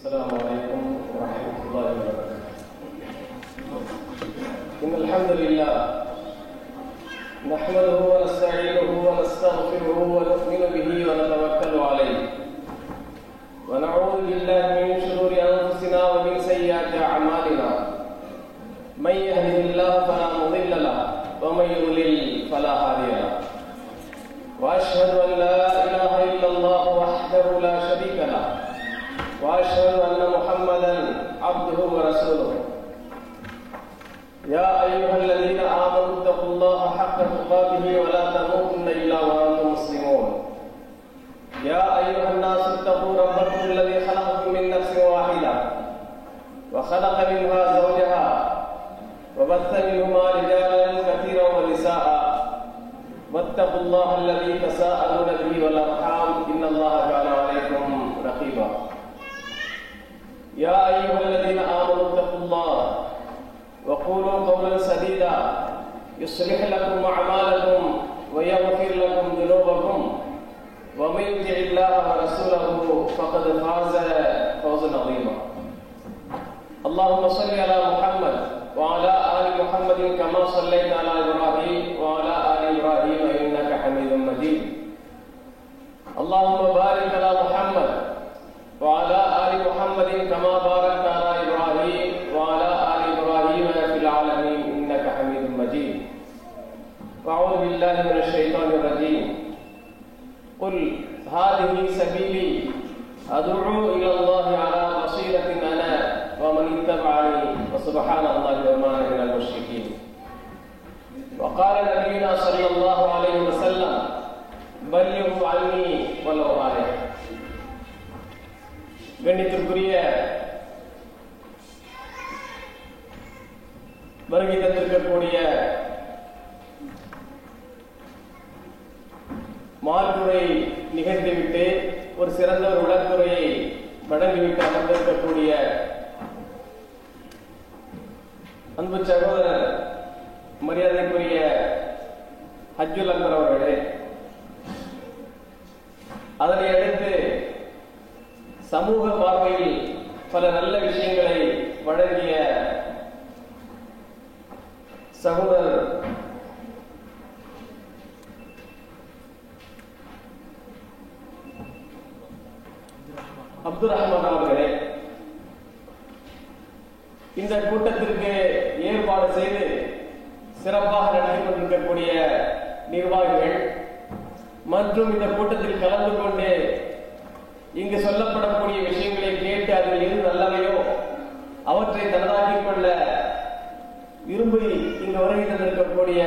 السلام عليكم ورحمة الله وبركاته. إن الحمد لله نحمده ونستعينه ونستغفره ونؤمن به ونتوكل عليه ونعوذ بالله من شرور أنفسنا ومن سيئات أعمالنا. من يهده الله فلا مضل له ومن يضلل فلا هادي له. وأشهد أن لا إله إلا الله وحده لا شريك له وأشهد أن محمدا عبده ورسوله. يا أيها الذين آمنوا اتقوا الله حق تقاته ولا تموتن إلا وأنتم مسلمون. يا أيها الناس اتقوا ربكم الذي خلقكم من نفس واحدة وخلق منها زوجها وبث منهما رجالا كثيرا ونساء واتقوا الله الذي تساءلون به والأرحام إن الله كان عليكم رقيبا. يا أيها الذين آمنوا اتقوا الله وقولوا قولا سديدا يصلح لكم أعمالكم ويغفر لكم ذنوبكم ومن يطع الله ورسوله فقد فاز فوزا عظيما. اللهم صل على محمد وعلى آل محمد كما صليت على إبراهيم وعلى آل إبراهيم إنك حميد مجيد. اللهم بارك على محمد وعلى آل محمد كما باركت على إبراهيم وعلى آل إبراهيم في العالمين إنك حميد مجيد. أعوذ بالله من الشيطان الرجيم. قل هذه سبيلي أدعو إلى الله على بصيرة أنا ومن اتبعني وسبحان الله وما أنا من المشركين. وقال نبينا صلى الله عليه وسلم بلغوا عني ولو آية. கண்ணியத்திற்குரிய வருகை தந்திருக்கக்கூடிய மார்க்குரை நிகழ்த்திவிட்டு ஒரு சிறந்த ஒரு விளக்குரையை வழங்கிவிட்டு அமர்ந்திருக்கக்கூடிய அன்பு சகோதரர் மரியாதைக்குரிய ஹஜ்ஜுல் அக்பர் அவர்களே, அதனை அடுத்து சமூக பார்வையில் பல நல்ல விஷயங்களை வழங்கிய சகோதரர் அப்துல் ரஹ்மான் அவர்களே, இந்த கூட்டத்திற்கு ஏற்பாடு செய்து சிறப்பாக நடத்தி கொண்டிருக்கக்கூடிய நிர்வாகிகள் மற்றும் இந்த கூட்டத்தில் கலந்து கொண்டு இங்கு சொல்லப்படக்கூடிய விஷயங்களை கேட்டு அதில் எது நல்லவையோ அவற்றை தனதாக்கிக் கொள்ள விரும்பி இங்கு வருகை தந்திருக்கக்கூடிய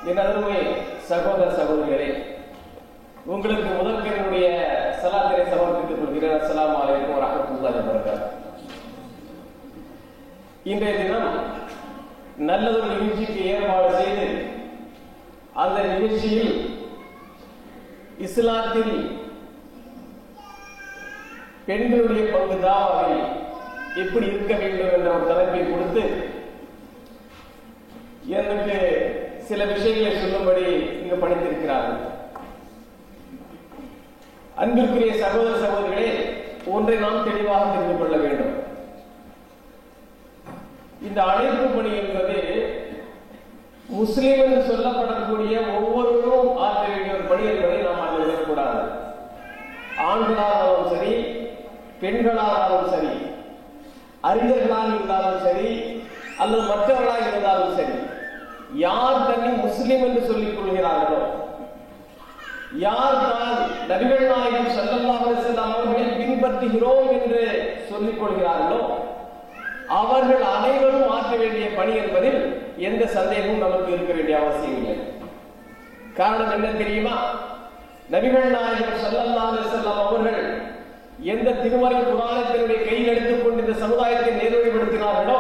என் அருமை சகோதர சகோதரிகளே, உங்களுக்கு முதற்கனுடைய சலாத்தினை சமர்ப்பித்துக் கொள்கிறேன். அஸ்ஸலாமு அலைக்கும் வரஹ்மத்துல்லாஹி வபரகாத்துஹு. இன்றைய தினம் நல்லதொரு நிகழ்ச்சிக்கு ஏற்பாடு செய்து அந்த நிகழ்ச்சியில் இஸ்லாத்தில் பெண்களுடைய பங்கு தாவாவில் எப்படி இருக்க வேண்டும் என்ற ஒரு தலைப்பை கொடுத்து எனக்கு சில விஷயங்களை சொல்லும்படி இங்கு பணித்திருக்கிறார்கள். அன்பிற்குரிய சகோதர சகோதரிகளே, ஒன்றை நாம் தெளிவாக தெரிந்து கொள்ள வேண்டும். இந்த அழைப்பு பணி என்பது முஸ்லீம் என்று சொல்லப்படக்கூடிய ஒவ்வொருவரும் ஆற்ற வேண்டிய ஒரு பணி என்பதை நாம் அதில் விடக்கூடாது. ஆண்களானாலும் சரி, பெண்களானாலும் சரி, அறிஞர்களாக இருந்தாலும் சரி அல்லது மற்றவர்களாக இருந்தாலும் சரி, யார் தன்னை முஸ்லிம் என்று சொல்லிக் கொள்கிறார்களோ, யார் தான் நபிகள் நாயகம் ஸல்லல்லாஹு அலைஹி வஸல்லம் அவர்களை பின்பற்றுகிறோம் என்று சொல்லிக் கொள்கிறார்களோ அவர்கள் அனைவரும் ஆற்ற வேண்டிய பணி என்பதில் எந்த சந்தேகமும் நமக்கு இருக்க வேண்டிய அவசியம் இல்லை. காரணம் என்ன தெரியுமா? நபிகள் நாயகம் ஸல்லல்லாஹு அலைஹி வஸல்லம் அவர்கள் எந்த திருமறை குர்ஆனினுடைய கையில் எடுத்துக்கொண்டு இந்த சமுதாயத்தை நேர்வழிப்படுத்தினார்களோ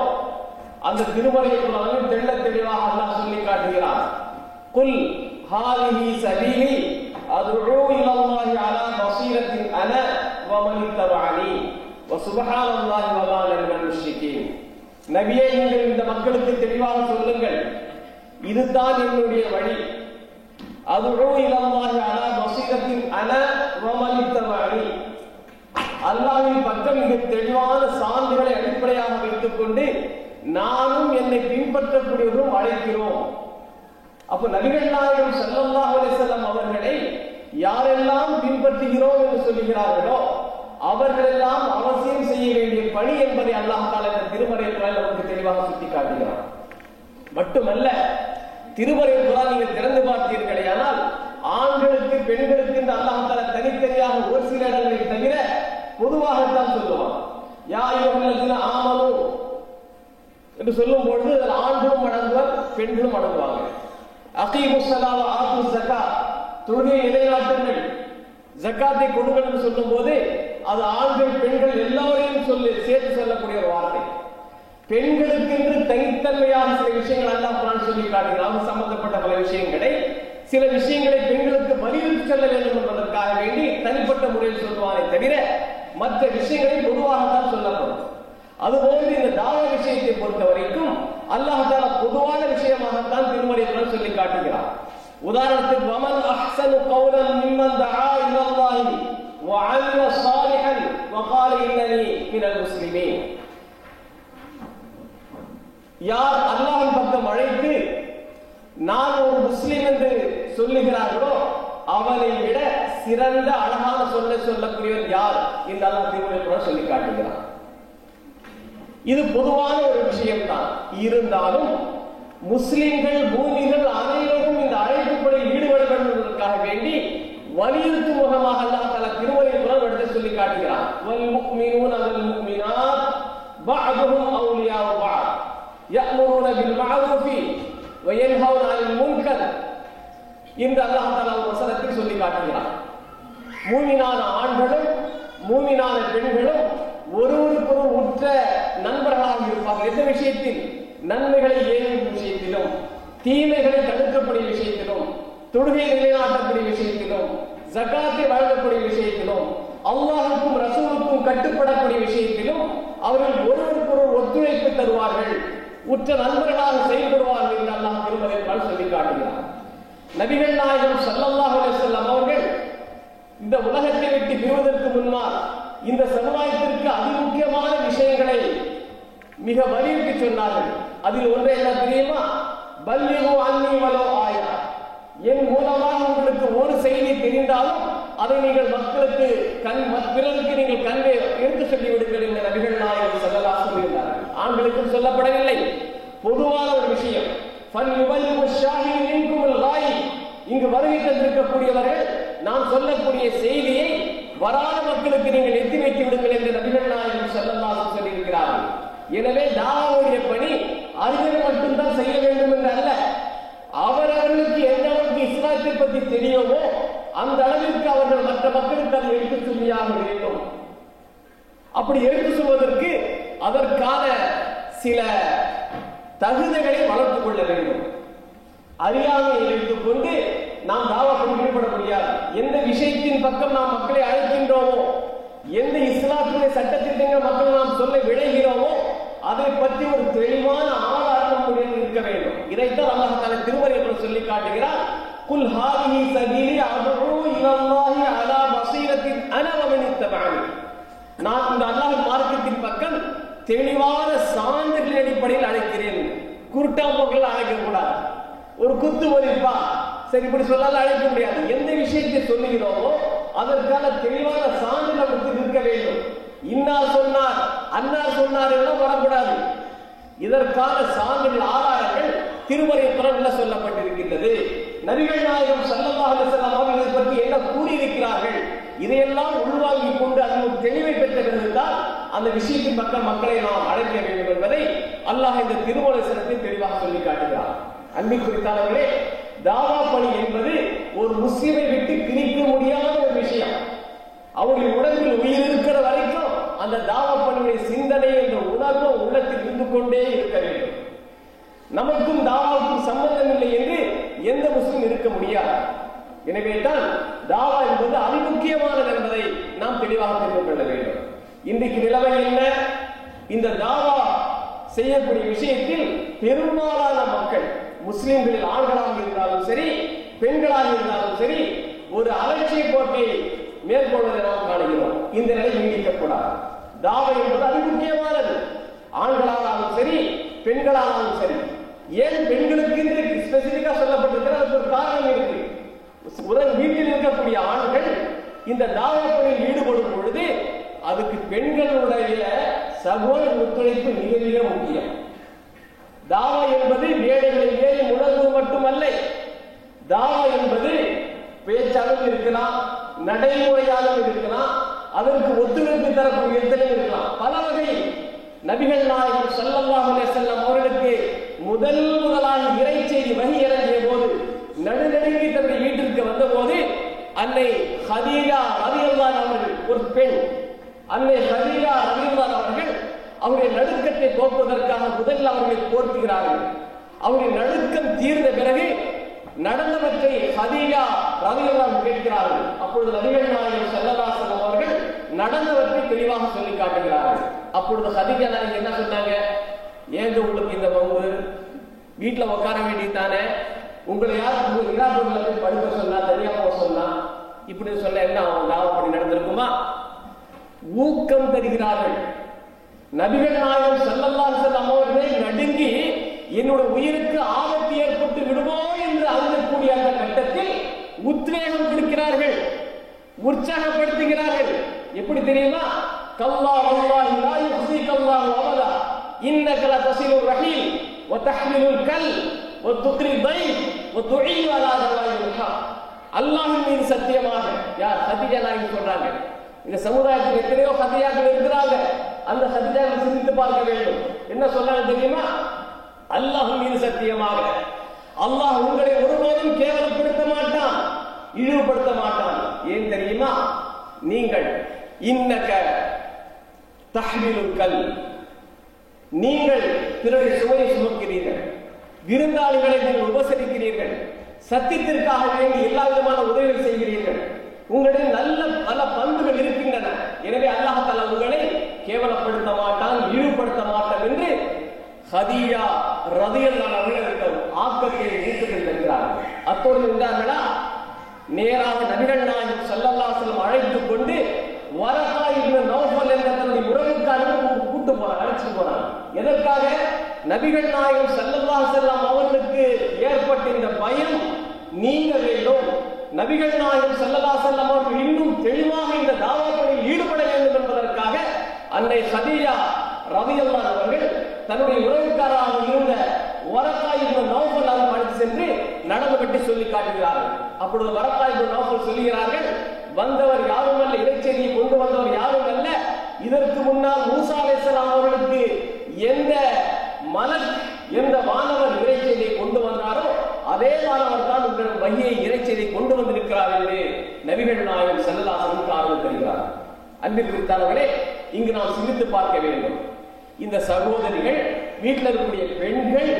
அந்த திருமறை குர்ஆனில் தெள்ள தெளிவாக அல்லாஹ் சொல்லி காட்டுகிறார். குல் ஹாலிஹி சபீலி அதுஉ இலல்லாஹி அலா பஸீரத்தின் அன வ மன் இத்தபஅனி வ சுப்ஹானல்லாஹி வ மா அன மினல் முஷ்ரிகீன். நபியே, நீங்கள் இந்த மக்களுக்கு தெளிவாக சொல்லுங்கள், இதுதான் என்னுடைய வழி. அதுஉ இலல்லாஹி அலா பஸீரத்தின் அன வ மன் இத்தபஅனி. அல்லாஹ்வின் பக்கம் மிக தெளிவான சான்றுகளை அடிப்படையாக வைத்துக் கொண்டு நானும் என்னை பின்பற்றக்கூடியவரும் அழைக்கிறோம். அப்ப நபிகள் நாயகம் ஸல்லல்லாஹு அலைஹி வஸல்லம் அவர்களை யாரெல்லாம் பின்பற்றுகிறோம் என்று சொல்லுகிறார்களோ அவர்களெல்லாம் அவசியம் செய்ய வேண்டிய பணி என்பதை அல்லாஹ் தஆலா இந்த திருமறையில் நமக்கு தெளிவாக சுட்டிக்காட்டுகிறார். மட்டுமல்ல, திருமறையில் நீங்கள் திறந்து பார்த்தீர்களே ஆனால் ஆண்களுக்கு பெண்களுக்கு என்று அல்லாஹ் தஆலா தனித்தனியாக ஒரு சில இடங்களில் தவிர பொதுவாகத்தான் சொல்லுவான். யா அய்யுஹல்லதீன ஆமனூ என்று சொல்லும் பொழுது அதில் ஆண்களும் அடங்குவார், பெண்களும் அடங்குவாங்க. அகீமுஸ் ஸலாத வ ஆத்துஸ் ஸகாத், தொழுகையை நிலைநாட்டுங்கள், ஜக்காத்தை கொடுங்கள் என்று சொல்லும் போது அது ஆண்கள் பெண்கள் எல்லாரையும் சேர்த்து சொல்லக்கூடிய ஒரு வார்த்தை. பெண்களுக்கு என்று தனித்தன்மையாக சில விஷயங்கள் அல்லாஹ் குர்ஆன் சொல்லி காட்டுகிறார். அது சம்பந்தப்பட்ட பல விஷயங்களை, சில விஷயங்களை பெண்களுக்கு வலியுறுத்தி சொல்ல வேண்டும் என்பதற்காக வேண்டி தனிப்பட்ட முறையில் சொல்வாரே தவிர மற்ற விஷயங்களை பொதுவாகத்தான் சொல்லப்படும். அதுபோன்று இந்த தாவா விஷயத்தை பொறுத்த வரைக்கும் அல்லாஹ் தஆலா பொதுவான விஷயமாகத்தான் திருமறையில் சொல்லி காட்டுகிறார். உதாரணத்துக்கு வமன் அஹ்ஸனு கௌலன் மிம்மன் தஆ இலல்லாஹி வ அமில ஸாலிஹன் வ قال இன்னனி மினல் முஸ்லிமீன். யார் அல்லாஹ்வின் பக்கம் அழைத்து நான் ஒரு முஸ்லிம் என்று சொல்லுகிறார்களோ அவனை விட சிறந்த அழகான சொல்லக்கூடியவர் யார் என்று அல்லாஹ் திருமறையில் சொல்லி காட்டுகிறார். இது பொதுவான ஒரு விஷயம்தான். இருந்தாலும் முஸ்லிம்கள் பூமிகள் அனைவரும் இந்த அழைப்புப்படி ஈடுபட வேண்டும் என்பதற்காக வேண்டி வலியுறுத்தும் முகமாக அல்லாஹ் தஆலா திருமறையில் எடுத்து சொல்லி காட்டுகிறார். வல் முஃமினூன வல் முஃமினாத் பஅதுஹும் அவுலியாஉ பஅத் யஅமுருன பில் மஅரூஃபி வ யன்ஹவுன அனில் முன்கர் என்று அல்லாஹ் தஆலா ஒரு வசனத்தில் சொல்லி காட்டுகிறார். மூமினான ஆண்களும் மூமினான பெண்களும் ஒருவருக்கொரு உற்ற நண்பர்களாக இருப்பார்கள். எந்த விஷயத்தில்? நன்மைகளை ஏற்றும் விஷயத்திலும், தீமைகளை தடுக்கக்கூடிய விஷயத்திலும், தொழுகை நிலைநாட்டக்கூடிய விஷயத்திலும், ஜகாத்தை வழங்கக்கூடிய விஷயத்திலும், அல்லாஹ்வுக்கும் ரசூலுக்கும் கட்டுப்படக்கூடிய விஷயத்திலும் அவர்கள் ஒருவருக்கொரு ஒத்துழைப்பு தருவார்கள், உற்ற நண்பர்களாக செயல்படுவார்கள் என்று அல்லாஹ் திருமறையில் சொல்லி காட்டுகிறார். நபிகள் நாயகம் ஸல்லல்லாஹு அலைஹி வஸல்லம் அவர்கள் இந்த உலகத்தை விட்டு பிரிவதற்கு முன்னால் இந்த சமுதாயத்திற்கு அதிமுக்கியமான விஷயங்களை மிக வலியுறுத்தி சொன்னார்கள். அதில் ஒன்றை என்ன தெரியுமா? பல்லிகு அன்னி வலோ ஆயா, என் மூலமாக உங்களுக்கு ஒரு செய்தி தெரிந்தாலும் அதை நீங்கள் மக்களுக்கு பிறருக்கு நீங்கள் கண்வே எடுத்து சொல்லிவிடுங்கள் என்ற நபிகள் நாயகம் ஸல்லல்லாஹு அலைஹி வஸல்லம் சொல்லியிருந்தார்கள். ஆண்களுக்கும் சொல்லப்படவில்லை, பொதுவான ஒரு விஷயம். இங்கு வருகை தந்திருக்கக்கூடியவர்கள் நான் சொல்லக்கூடிய செய்தியை வராத மக்களுக்கு நீங்கள் எத்தி வைத்து விடுங்கள் என்று நபிகள் நாயகம் ஸல்லல்லாஹு அலைஹி வஸல்லம் சொல்லியிருக்கிறார்கள். எனவே தாவூடைய பணி அறிஞர் மட்டும்தான் செய்ய வேண்டும் என்று அல்ல, அவரவர்களுக்கு எந்த அளவுக்கு இஸ்லாத்தை பற்றி தெரியுமோ அந்த அளவிற்கு அவர்கள் மற்ற மக்களுக்கு அதை எடுத்து சொல்லியாக வேண்டும். அப்படி எடுத்து சொல்வதற்கு அதற்கான சில தகுதிகளை வளர்த்துக் கொள்ள வேண்டும். அறியாமையை வைத்துக் கொண்டு நாம் தாவா ஈடுபட முடியாது. எந்த விஷயத்தின் பக்கம் நாம் மக்களை அழைக்கின்றோமோ, எந்த இஸ்லாத்துடைய சட்டத்திட்டங்கள் மக்கள் நாம் சொல்ல விளைகிறோமோ அதை பற்றி ஒரு தெளிவான ஆதாரம் நம்முடைய இருக்க வேண்டும். இதைத்தான் அல்லாஹ் தஆலா திருமறையில் சொல்லி காட்டுகிறார். குல் ஹாதிஹி சபீலி அத்உ இலல்லாஹி அலா பஸீரத்தின் அன வ மன் இத்தபஅனி. நான் இந்த அல்லாஹ்வின் மார்க்கத்தின் பக்கம் தெளிவான சான்றுகளின் அடிப்படையில் அழைக்கிறேன். குருட்டாம்போக்கில் அழைக்க கூடாது. ஒரு குத்து மதிப்பா சரி இப்படி சொல்லால அழைக்க முடியாது. எந்த விஷயத்தை சொல்லுகிறோமோ அதற்கான தெளிவான சான்று நமக்கு இருக்க வேண்டும். இன்னார் சொன்னார் அன்னார் சொன்னார் எல்லாம் வரக்கூடாது. இதற்கான சான்றுகள் ஆதாரங்கள் திருமறை குர்ஆனில் சொல்லப்பட்டிருக்கின்றது. நபிகள் நாயகம் ஸல்லல்லாஹு அலைஹி வஸல்லம் அவர்களை பற்றி என்ன கூறியிருக்கிறார்கள், இதையெல்லாம் உள்வாங்கிக் கொண்டு அதில் ஒரு தெளிவை பெற்ற பிறகுதான் அந்த விஷயத்தின் பக்கம் மக்களை நாம் அழைக்க வேண்டும் என்பதை அல்லாஹ் இந்த திருமூலத்தில் தெளிவாக சொல்லி காட்டுகிறார். அன்பிற்குரியவர்களே, தாவா பணி என்பது ஒரு முஸ்லிமை விட்டு பிரிக்க முடியாத ஒரு விஷயம். அவருடைய உடம்பில் உயிர் இருக்கிற வரைக்கும் அந்த தாவா பணியுடைய சிந்தனை என்ற உணர்வு உள்ளத்தில் இருந்து கொண்டே இருக்க வேண்டும். நமக்கும் தாவாவுக்கும் சம்பந்தம் இல்லை என்று எந்த முஸ்லிம் இருக்க முடியாது. எனவே தான் தாவா என்பது அதிமுக்கியமானது என்பதை நாம் தெளிவாக தெரிந்து கொள்ள வேண்டும். இன்றைக்கு நிலைமை என்ன? இந்த தாவா செய்யக்கூடிய விஷயத்தில் பெரும்பாலான மக்கள், முஸ்லிம்களில் ஆண்களாக இருந்தாலும் சரி பெண்களாக இருந்தாலும் சரி, ஒரு அலட்சிய போக்கை மேற்கொள்வதை நாம் காணுகிறோம். இந்த நிலை நீடிக்கப்படும். தாவா என்பது அது முக்கியமானது. ஆண்களானாலும் சரி, பெண்களானாலும் சரி. ஏன் பெண்களுக்கு ஸ்பெசிபிக்கா சொல்லப்பட்டிருக்கிற அதுக்கு ஒரு காரணம் இருக்கு. வீட்டில் இருக்கக்கூடிய ஆண்கள் இந்த தாவா பணியில் ஈடுபடும் பொழுது அதுக்கு பெண்களுடைய சகோதர ஒத்துழைப்பு மிக மிக முக்கியம். தாவா என்பது மேடைகளில் ஏறி முழங்குவது மட்டுமல்ல. தாவா என்பது பேச்சாலும் இருக்கலாம், நடைமுறையாலும் இருக்கலாம், அதற்கு ஒத்துழைப்பு தரக்கூடிய இடத்திலும் இருக்கலாம், பல வகையில். நபிகள் நாயகம் ஸல்லல்லாஹு அலைஹி வஸல்லம் அவர்களுக்கு முதலாக இறை செய்தி வஹி இறங்கிய போது நடுநடுங்கி தன்னுடைய வீட்டிற்கு வந்த போது அன்னை ஹதீஜா ரலியல்லாஹு அவர்கள், ஒரு பெண், அன்னை ஹதீஜா ரலியல்லாஹு அவர்கள் அவருடைய நடுக்கத்தை போக்குவதற்காக முதலில் அவர்களை போர்த்துகிறார்கள். அவருடைய நடுக்கம் தீர்ந்த பிறகு நடந்தவற்றை ஹதீஜா ரலியல்லாஹு கேட்கிறார்கள். அப்பொழுது நபிகள் நாயகம் ஸல்லல்லாஹு அலைஹி வஸல்லம் அவர்கள் நடந்தவற்றை தெளிவாக சொல்லி காட்டுகிறார்கள். அப்பொழுது ஹதீஜா நாயகி என்ன சொன்னாங்க? ஏங்க உங்களுக்கு இந்த பங்கு, வீட்டில் உட்கார வேண்டியதானே, உங்களை யார் இராபுரத்தில் படுக்க சொன்னா, தனியா போக சொன்னா, இப்படி சொல்ல என்ன அப்படி நடந்திருக்குமா? ஊக்கம் தருகிறார்கள். நபிகள் நாயகம் ஸல்லல்லாஹு அலைஹி வஸல்லம் அவர்களை நடுங்கி என்னோட உயிருக்கு ஆபத்து ஏற்பட்டு விடுமோ என்று அழுகக்கூடிய அந்த கட்டத்தில் உத்வேகம் கொடுக்கிறார்கள், உற்சாகப்படுத்துகிறார்கள். எப்படி தெரியுமா? கல்லா வல்லாஹி லா யுஹ்ஸிக அல்லாஹு அபதா இன்னக லதஸிலுர் ரஹீம் வ தஹ்மிலுல் கல் வ துக்ரி தைஃப் வ துஈனு அலா தவாயில் ஹக். அல்லாஹ்வின் மீது சத்தியமாக, யார்? ஹதீஜா நாயகி சொல்றாங்க. இந்த சமுதாயத்தில் எத்தனையோ ஹதீஜாக்கள் இருக்கிறாங்க. அந்த ஹதீஜாவை சிந்தித்து பார்க்க வேண்டும். என்ன சொல்றாங்க தெரியுமா? அல்லாஹ்வின் மீது சத்தியமாக, அல்லாஹ் உங்களை ஒருபோதும் கேவலப்படுத்த மாட்டான், இழிவுபடுத்த மாட்டான். ஏன் தெரியுமா? நீங்கள் இன்னக தஹ்மிலுல் கல், நீங்கள் பிறரை சுமையை சுமக்கிறீர்கள், விருந்தாளிகளை நீங்கள் உபசரிக்கிறீர்கள், சத்தியத்திற்காக வேண்டி எல்லா விதமான உதவிகள் செய்கிறீர்கள், உங்களிடம் நல்ல பல பண்புகள் இருக்கின்றன. எனவே அல்லாஹ் தஆலா உங்களை கேவலப்படுத்த மாட்டான், இழிவுபடுத்த மாட்டான் என்று ஹதீஜா ரலியல்லாஹு அன்ஹா ஆக்கத்தை நீட்டுகிறார்கள். அத்தோடு நின்றார்களா? நேராக நபிகள் நாயகம் ஸல்லல்லாஹு அலைஹி வஸல்லம் அழைத்துக் கொண்டு வரகா இப்னு நௌஃபல் என்ற தன்னுடைய உறவுக்காரர்கள் கூட்டு போறாங்க, அழைச்சு போறாங்க. எதற்காக? நபிகள் நாயகம் ஸல்லல்லாஹு அலைஹி வஸல்லம் அவர்களுக்கு ஏற்பட்ட இந்த பயம் நீங்க வேண்டும், நபிகள் நாயகம் ஸல்லல்லாஹு அலைஹி வஸல்லம் அவர்கள் இன்னும் தெளிவாக இந்த தாவா பணியில் ஈடுபட வேண்டும் என்பதற்காக அன்னை ஹதீஜா ரலியல்லாஹு அவர்கள் தன்னுடைய உறவுக்காராக இருந்த வரகா இப்னு நௌஃபல் அவர்கள் அழைத்து சென்று நடந்துவிட்டு சொல்லி காட்டுகிறார்கள். அப்பொழுது வரகா இப்னு நௌஃபல் சொல்லுகிறார்கள், வந்தவர் யாரும் அல்ல, இறைச்செய்தியை கொண்டு வந்தவர் யாரும் அல்ல, இதற்கு முன்னால் மூசா அலைஹிஸ்ஸலாம் அவர்களுக்கு எந்த மலக், எந்த வானவர் இறைச்செய்தியை கொண்டு வந்தாரோ அதே வானவர் தான் உங்கள் வஹியை இறைச்செய்தியை கொண்டு வந்திருக்கிறார் என்று நபிகள் நாயகம் ஸல்லல்லாஹு அலைஹி வஸல்லம் ஆர்வம் தருகிறார். அன்பிற்குரியவர்களே, இங்கு நாம் சிந்தித்து பார்க்க வேண்டும். இந்த சகோதரிகள், வீட்டில் இருக்கக்கூடிய பெண்கள்,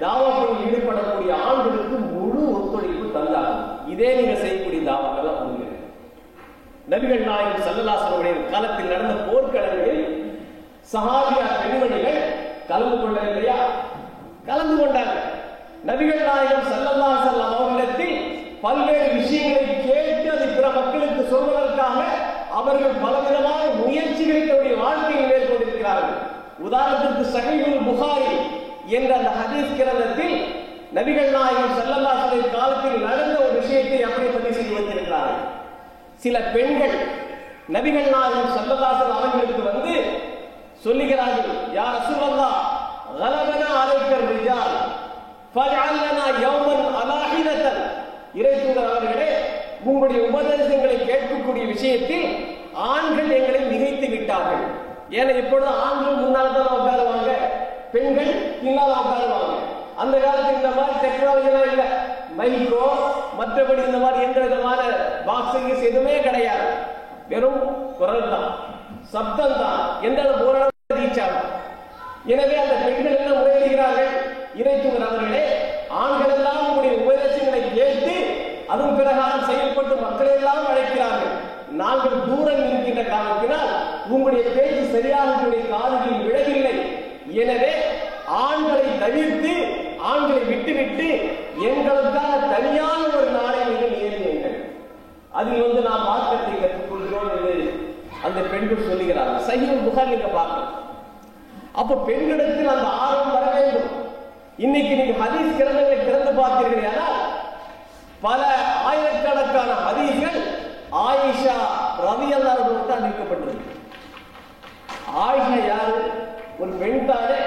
தாவா பணியில் ஈடுபடக்கூடிய ஆண்களுக்கு முழு ஒத்துழைப்பு தந்தார்கள். இதே நீங்க செய்யக்கூடிய தாவாக்கள் பண்ணுங்க. நபிகள் நாயகம் ஸல்லல்லாஹு அலைஹி வஸல்லம் காலத்தில் நடந்த போர்க்களங்களில் சஹாபியா பெண்மணிகள் கலந்து கொள்ளவில்லையா? கலந்து கொண்டாங்க. நபிகள் நாயகம் ஸல்லல்லாஹு அலைஹி வஸல்லம் அவர்களிடத்தில் பல்வேறு விஷயங்களை கேட்டு அதை பிற மக்களுக்கு சொல்வதற்காக அவர்கள் பலவிதமான முயற்சிகளை தன்னுடைய வாழ்க்கையில் மேற்கொண்டிருக்கிறார்கள். உதாரணத்திற்கு சஹீஹுல் புகாரி என்ற அந்த ஹதீஸ் கிரந்தத்தில் நபிகள் நாயகம் ஸல்லல்லாஹு அலைஹி வஸல்லம் காலத்தில் நடந்த ஒரு விஷயத்தை அப்படியே பதிவு செய்து வைத்திருக்கிறார்கள். சில பெண்கள் நபிகள் நாயகம் ஸல்லல்லாஹு அலைஹி வஸல்லம் அவர்களுக்கு வந்து சொல்லுகிறார்கள், யா ரசூலல்லாஹ், கலபனா அலைக்கர் ரிஜால் ஃபஜஅல் லனா யௌமன் அலாஹிதத்தன். இறைத்தூதர் அவர்களே, உங்களுடைய உபதேசங்களை கேட்கக்கூடிய விஷயத்தில் ஆண்கள் எங்களை மிகைத்து விட்டார்கள். ஏன்னா இப்பொழுது ஆண்கள் முன்னால் தான் உட்காருவாங்க, பெண்கள் பின்னால் உட்காருவாங்க. அந்த காலத்தில் இந்த மாதிரி டெக்னாலஜி எல்லாம் இல்லை, மைக்கோ மற்றபடி இந்த மாதிரி எந்த விதமான பாக்ஸிங் எதுவுமே கிடையாது. வெறும் குரல் தான், சப்தம் தான், எந்த ஓரளவு ரீச் ஆகும். எனவே அந்த பெண்கள் என்ன முறையிடுகிறார்கள், இறைத்தூதர் அவர்களே, ஆண்கள் எல்லாம் உங்களுடைய உபதேசங்களை கேட்டு அதன் பிரகாரம் செயல்பட்டு மக்களை எல்லாம் அழைக்கிறார்கள். நாங்கள் தூரம் இருக்கின்ற காரணத்தினால் உங்களுடைய பேச்சு சரியாக உங்களுடைய காதுகளில் விழவில்லை. எனவே ஆண்களை தவிர்த்து, ஆண்களை விட்டுவிட்டு எங்களுக்கான தனியான ஒரு நாளை நீங்கள் நியமியுங்கள். அதில் நாம் மார்க்கத்தை கற்றுக்கொள்கிறோம் என்று அந்த அந்த பெண்கள் சொல்லுகிறார்கள். சஹீஹ் புகாரி நீங்க பார்க்கலாம். அப்ப பெண்களிடத்தில் அந்த ஆர்வம் வர வேண்டும். இன்னைக்கு நீங்க ஹதீஸ் கிரந்தங்களை திறந்து பார்த்தீர்களா, பல ஆயிரக்கணக்கான ஹதீஸ்கள் ஆயிஷா ரலியல்லாஹு அன்ஹா தான் நீக்கப்பட்டிருக்கு. ஆயிஷா யாரு? ஒரு பெண் தானே.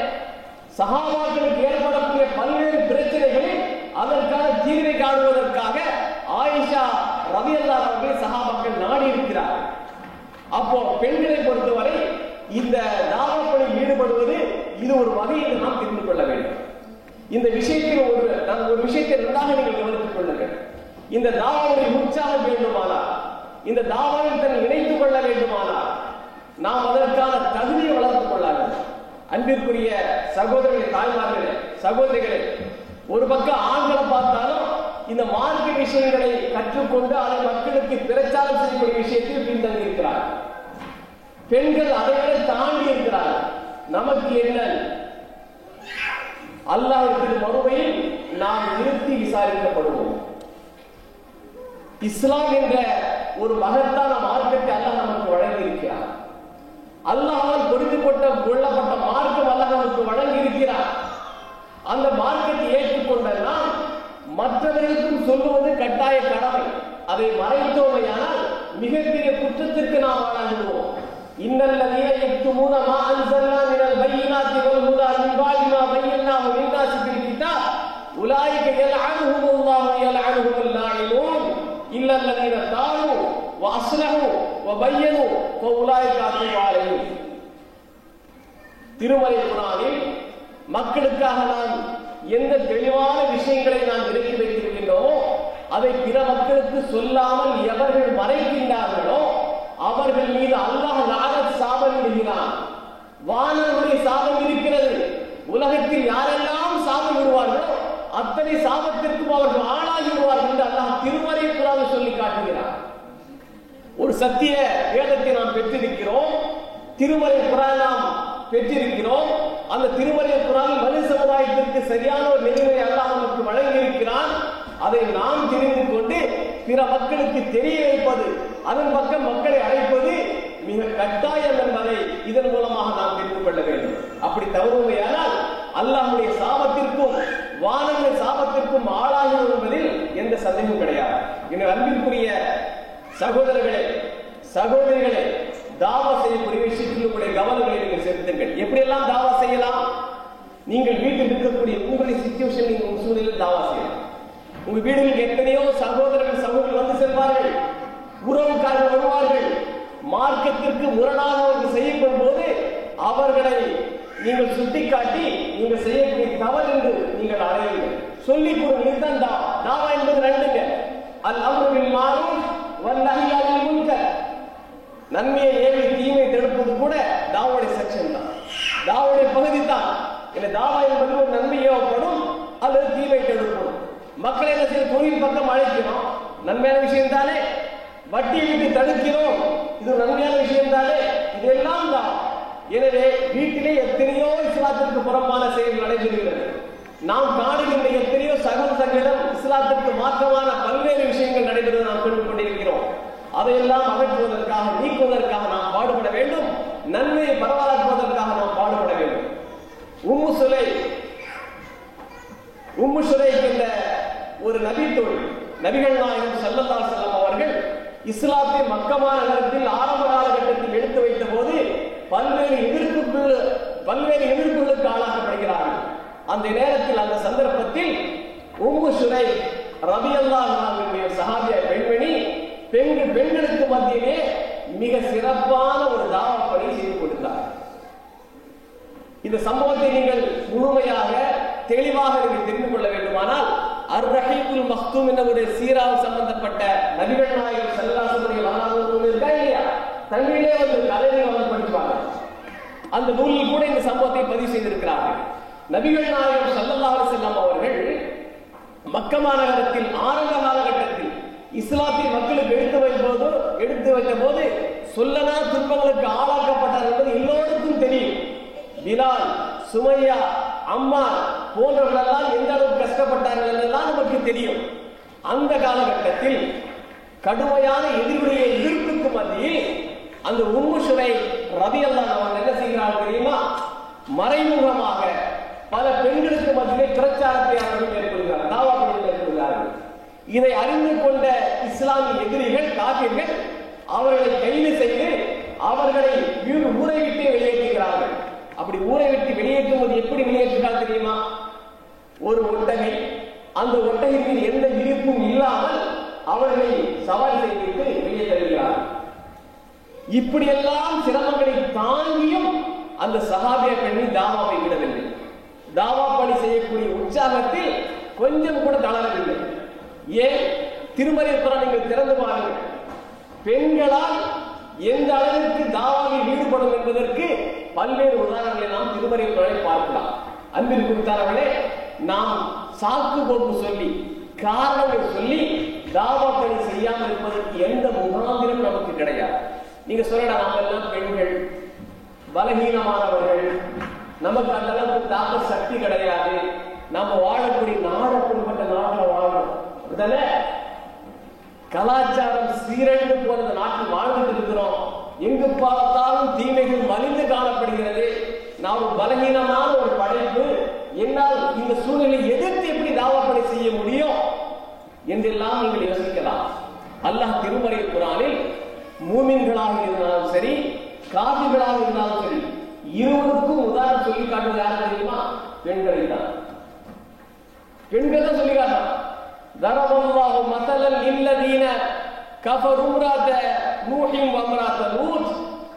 சஹாபாக்களுக்கு ஏற்படக்கூடிய பல்வேறு பிரச்சனைகளில் அதற்கான தீர்வை காணுவதற்காக ஆயிஷா ரலியல்லாஹு அன்ஹா சஹாபாக்கள் நாடி இருக்கிறார்கள். அப்போ பெண்களை பொறுத்தவரை இந்த தாவா பணியில் ஈடுபடுவது இது ஒரு வகையில் நாம் தெரிந்து கொள்ள வேண்டும். இந்த விஷயத்தில் நான் ஒரு விஷயத்தை நன்றாக நீங்கள் கவனித்துக் கொள்ளுங்கள். இந்த தாவாவை உற்சாகம் வேண்டுமானால், இந்த தாவாவில் தன்னை இணைத்துக் கொள்ள வேண்டுமானால் நாம் அதற்கான தகுதியை வளர்த்துக் கொள்ள வேண்டும். அன்பிற்குரிய சகோதரர்களே, தாய்மார்களே, சகோதரிகளே, ஒரு பக்கம் ஆண்களை பார்த்தாலும் இந்த மார்க்க விஷயங்களை கற்றுக்கொண்டு அதை மக்களுக்கு பிரச்சாரம் செய்யக்கூடிய விஷயத்தில் பின்தங்கி இருக்கிறார்கள். பெண்கள் அதைவிட தாண்டி இருக்கிறார்கள். நமக்கு என்ன? அல்லாஹ்வின் மறுமையில் நாம் நிறுத்தி விசாரிக்கப்படுவோம். இஸ்லாம் என்ற ஒரு மகத்தான மார்க்கத்தை அல்லாஹ் நமக்கு வழங்கி இருக்கிறார். அல்லாஹ்வால் கொள்ளப்பட்ட மார்க்கம் அல்லாஹ் நமக்கு வழங்கி இருக்கிறார். அந்த மார்க்கத்தை ஏற்றுக்கொண்ட நாம் மற்றவர்களுக்கும் சொல்லுவது கட்டாய கடமை. அதை மறைத்தோமையானால் மிகப்பெரிய குற்றத்திற்கு நாம் ஆளாகுவோம். இன்னல்லதீன யக்துமூன மா அன்ஸல்னா மினல் பையினாத்தி வல் ஹுதா மின் பஅதி மா பையன்னாஹு லின்னாஸி ஃபில் கிதாப் உலாயிக யல்அனுஹுமுல்லாஹு யல்அனுஹுமுல் லாயினூன் இல்லல்லதீன தாபு வ அஸ்லஹு வ பய்யனு ஃபஉலாயிக அத்தூபு அலைஹிம். திருமறை குர்ஆனில் மக்களுக்காக நாம் எந்த தெளிவான விஷயங்களை நாம் இறக்கி வைத்திருக்கின்றோமோ அதை பிற மக்களுக்கு சொல்லாமல் எவர்கள் மறைக்கின்றார்களோ அவர்கள் மீது அல்லாஹ் லானத் சாபம் விடுகிறான். வானவருடைய சாபம் இருக்கிறது. உலகத்தில் யாரெல்லாம் சாபம் விடுவார்களோ அத்தனை சாபத்திற்கும் அவர்கள் ஆளாகி விடுவார்கள் என்று அல்லாஹ் திருமறை குர்ஆனில் சொல்லி காட்டுகிறார். ஒரு சத்திய வேதத்தை நாம் பெற்றிருக்கிறோம். திருமறை குர்ஆன் நாம் பெற்றிருக்கிறோம். அந்த திருமறை குர்ஆனில் மனித சமுதாயத்திற்கு சரியான ஒரு நெறிமுறை அல்லாஹ் நமக்கு வழங்கி இருக்கிறான். அதை நாம் தெரிந்து கொண்டு பிற மக்களுக்கு தெரிய வைப்பது, அதன் பக்கம் மக்களை அழைப்பது மிக கட்டாயம் என்பதை இதன் மூலமாக நாம் தெரிந்து கொள்ள வேண்டும். அப்படி தவறுமையானால் அல்லாஹ்வுடைய சாபத்திற்கும் வானங்களுடைய சாபத்திற்கும் ஆளாகி என்பதில் எந்த சந்தேகமும் கிடையாது. என் அன்பிற்குரிய சகோதரர்களே, சகோதரிகளே, தாவா செய்யக்கூடிய விஷயத்தில் உங்களுடைய கவனங்களை நீங்கள் செலுத்துங்கள். எப்படியெல்லாம் தாவா செய்யலாம்? நீங்கள் வீட்டில் இருக்கக்கூடிய உங்களுடைய சிச்சுவேஷன், உங்கள் சூழ்நிலையில் தாவா செய்யலாம். உங்க வீடுகளில் எத்தனையோ சகோதரர்கள் சகோதரர்கள் வந்து செல்வார்கள், உறவுக்காரர்கள் வருவார்கள். மார்க்கத்திற்கு முரணாக அவர்கள் செய்யப்படும் போது அவர்களை நீங்கள் சுட்டிக்காட்டி நீங்கள் செய்யக்கூடிய தவறு என்று நீங்கள் அறையுங்கள், சொல்லிக் கொடுங்கள். இதுதான் தாவா. தாவா என்பது ரெண்டுங்க. அல் அம்ரு பில் மாரூஃப் வன் நஹ்யு அனில் முன்கர். நன்மையை ஏவி தீமை தடுப்பது கூட தாவாவுடைய செக்ஷன் தான், தாவாவுடைய பகுதி தான். இல்லை, தாவா என்பது ஒரு நன்மை ஏவப்படும் அல்லது தீமை தடுப்படும். மக்களை என்ன செய்ய தொழில் பக்கம் அழைக்கிறோம், நன்மையான விஷயம் தானே. வட்டி விட்டு தடுக்கிறோம், இது நன்மையான விஷயம் தானே. இதெல்லாம் தான். எனவே வீட்டிலே எத்தனையோ இஸ்லாத்திற்கு புறம்பான செயல்கள் நடைபெறுகிறது. நாம் காணுகின்ற எத்தனையோ சகோதரர்களிடம் இஸ்லாத்திற்கு மாற்றமான பல்வேறு விஷயங்கள் நடைபெறுவதை நாம் கண்டு கொண்டிருக்கிறோம். அதையெல்லாம் அகற்றுவதற்காக, நீக்குவதற்காக நாம் பாடுபட வேண்டும். நன்மையை பரவலாக்குவதற்காக நாம் பாடுபட வேண்டும். உம்மு சுலைக் என்ற ஒரு நபித்தோழி, நபிகள் நாயகம் ஸல்லல்லாஹு அலைஹி வஸல்லம் அவர்கள் இஸ்லாத்தை மக்கா நகரத்தில் ஆரம்ப காலகட்டத்தில் எடுத்து வைத்த போது பல்வேறு எதிர்ப்புகளுக்கு ஆளாக்கப்படுகிறார்கள். அந்த நேரத்தில், அந்த சந்தர்ப்பத்தில் உம்மு சுலைக் ரலியல்லாஹு அன்ஹா சஹாபியா பெண்மணி பெண்களுக்கு மத்தியிலே மிக சிறப்பான ஒரு தாவா பணி செய்து கொடுத்தார். இந்த சம்பவத்தை நீங்கள் முழுமையாக தெளிவாக நீங்கள் தெரிந்து கொள்ள வேண்டுமானால் அர்-ரஹீகுல் மக்தூம் என்ற ஒரு சீராவில் சம்பந்தப்பட்ட நபிகள் நாயகம் ஸல்லல்லாஹு அலைஹி வஸல்லம் இருக்கா இல்லையா, தன்னிலே வந்து கலையை அவர் படிப்பாங்க. அந்த நூலில் கூட இந்த சம்பவத்தை பதிவு செய்திருக்கிறார்கள். நபிகள் நாயகம் ஸல்லல்லாஹு அலைஹி வஸல்லம் அவர்கள் மக்கா நகரத்தில் ஆரம்ப காலகட்டத்தில் இஸ்லாத்தை மக்களுக்கு எடுத்து வைத்த போது சொல்லனா துன்பங்களுக்கு ஆளாக்கப்பட்டார் என்பது எல்லோருக்கும் தெரியும். பிலால், சுமையா, அம்மார் போன்றவர்களெல்லாம் எந்த அளவுக்கு கஷ்டப்பட்டார்கள் என்றெல்லாம் நமக்கு தெரியும். அந்த காலகட்டத்தில் கடுமையான எதிர்ப்புக்கு மத்தியில் அந்த உம்மு ரலியல்லாஹு அன்ஹு என்ன செய்கிறார்கள் தெரியுமா? மறைமுகமாக பல பெண்களுக்கு மத்தியிலே பிரச்சாரத்தை அவர்கள் மேற்கொள்கிறார்கள், தாவாக்களை மேற்கொள்கிறார்கள். இதை அறிந்து கொண்ட இஸ்லாமிய எதிரிகள், காபிர்கள் அவர்களை கைது செய்து அவர்களை ஊரை விட்டு வெளியேற்றுகிறார்கள். அப்படி ஊரை விட்டு வெளியேற்றுவது எப்படி வெளியேற்றுகிறார் தெரியுமா? ஒரு ஒட்டகை, அந்த ஒட்டகத்தில் எந்த இருப்பும் இல்லாமல் அவர்களை சவாரி செய்து வெளியே தருகிறார்கள். இப்படியெல்லாம் சிரமங்களை தாங்கியும் அந்த சஹாபிய பெண்ணை தாவாவை விடவில்லை. தாவா பணி செய்யக்கூடிய உற்சாகத்தில் கொஞ்சம் கூட தளரவில்லை. ஏன்? திருமறை குர்ஆனை நீங்கள் திறந்து பாருங்கள். பெண்களால் எந்த அளவிற்கு தாவாவில் ஈடுபடும் என்பதற்கு பல்வேறு உதாரணங்களை நாம் திருமறை குர்ஆனில் பார்க்கலாம். அன்பிற்குரியவர்களே, நாம் சாக்கு போக்கு சொல்லி காரணங்கள் சொல்லி தாவா பணி செய்யாமல் இருப்பதற்கு எந்த முகாந்திரம் நமக்கு கிடையாது. நீங்க சொல்லலாம், நாம எல்லாம் பெண்கள், பலகீனமானவர்கள், நமக்கு அந்த அளவுக்கு தாக்க சக்தி கிடையாது, நம்ம வாழக்கூடிய நாடு அப்படிப்பட்ட நாட்டில் வாழணும், கலாச்சாரம் சீரழிந்து போன நாட்டில் வாழ்ந்துட்டு இருக்கிறோம், எங்கு பார்த்தாலும் தீமைகள் மலிந்து காணப்படுகிறது, நான் ஒரு பலகீனமான ஒரு படைப்பு, என்னால் இந்த சூழ்நிலை எதிர்த்து எப்படி தாவா பணி செய்ய முடியும் என்றெல்லாம் நீங்கள் யோசிக்கலாம். அல்லாஹ் திருமறை குர்ஆனில் மூமின்களாக இருந்தாலும் சரி, காபிர்களாக இருந்தாலும் சரி, இருவருக்கும் உதாரணம் சொல்லி காட்டுவது யார் தெரியுமா? பெண்களை தான். பெண்கள் தான் சொல்லி காட்டான். தரவல்லாஹு மஸலல் லில்லதீன கஃபரு இம்ராத நூஹின் வ இம்ராத லூத்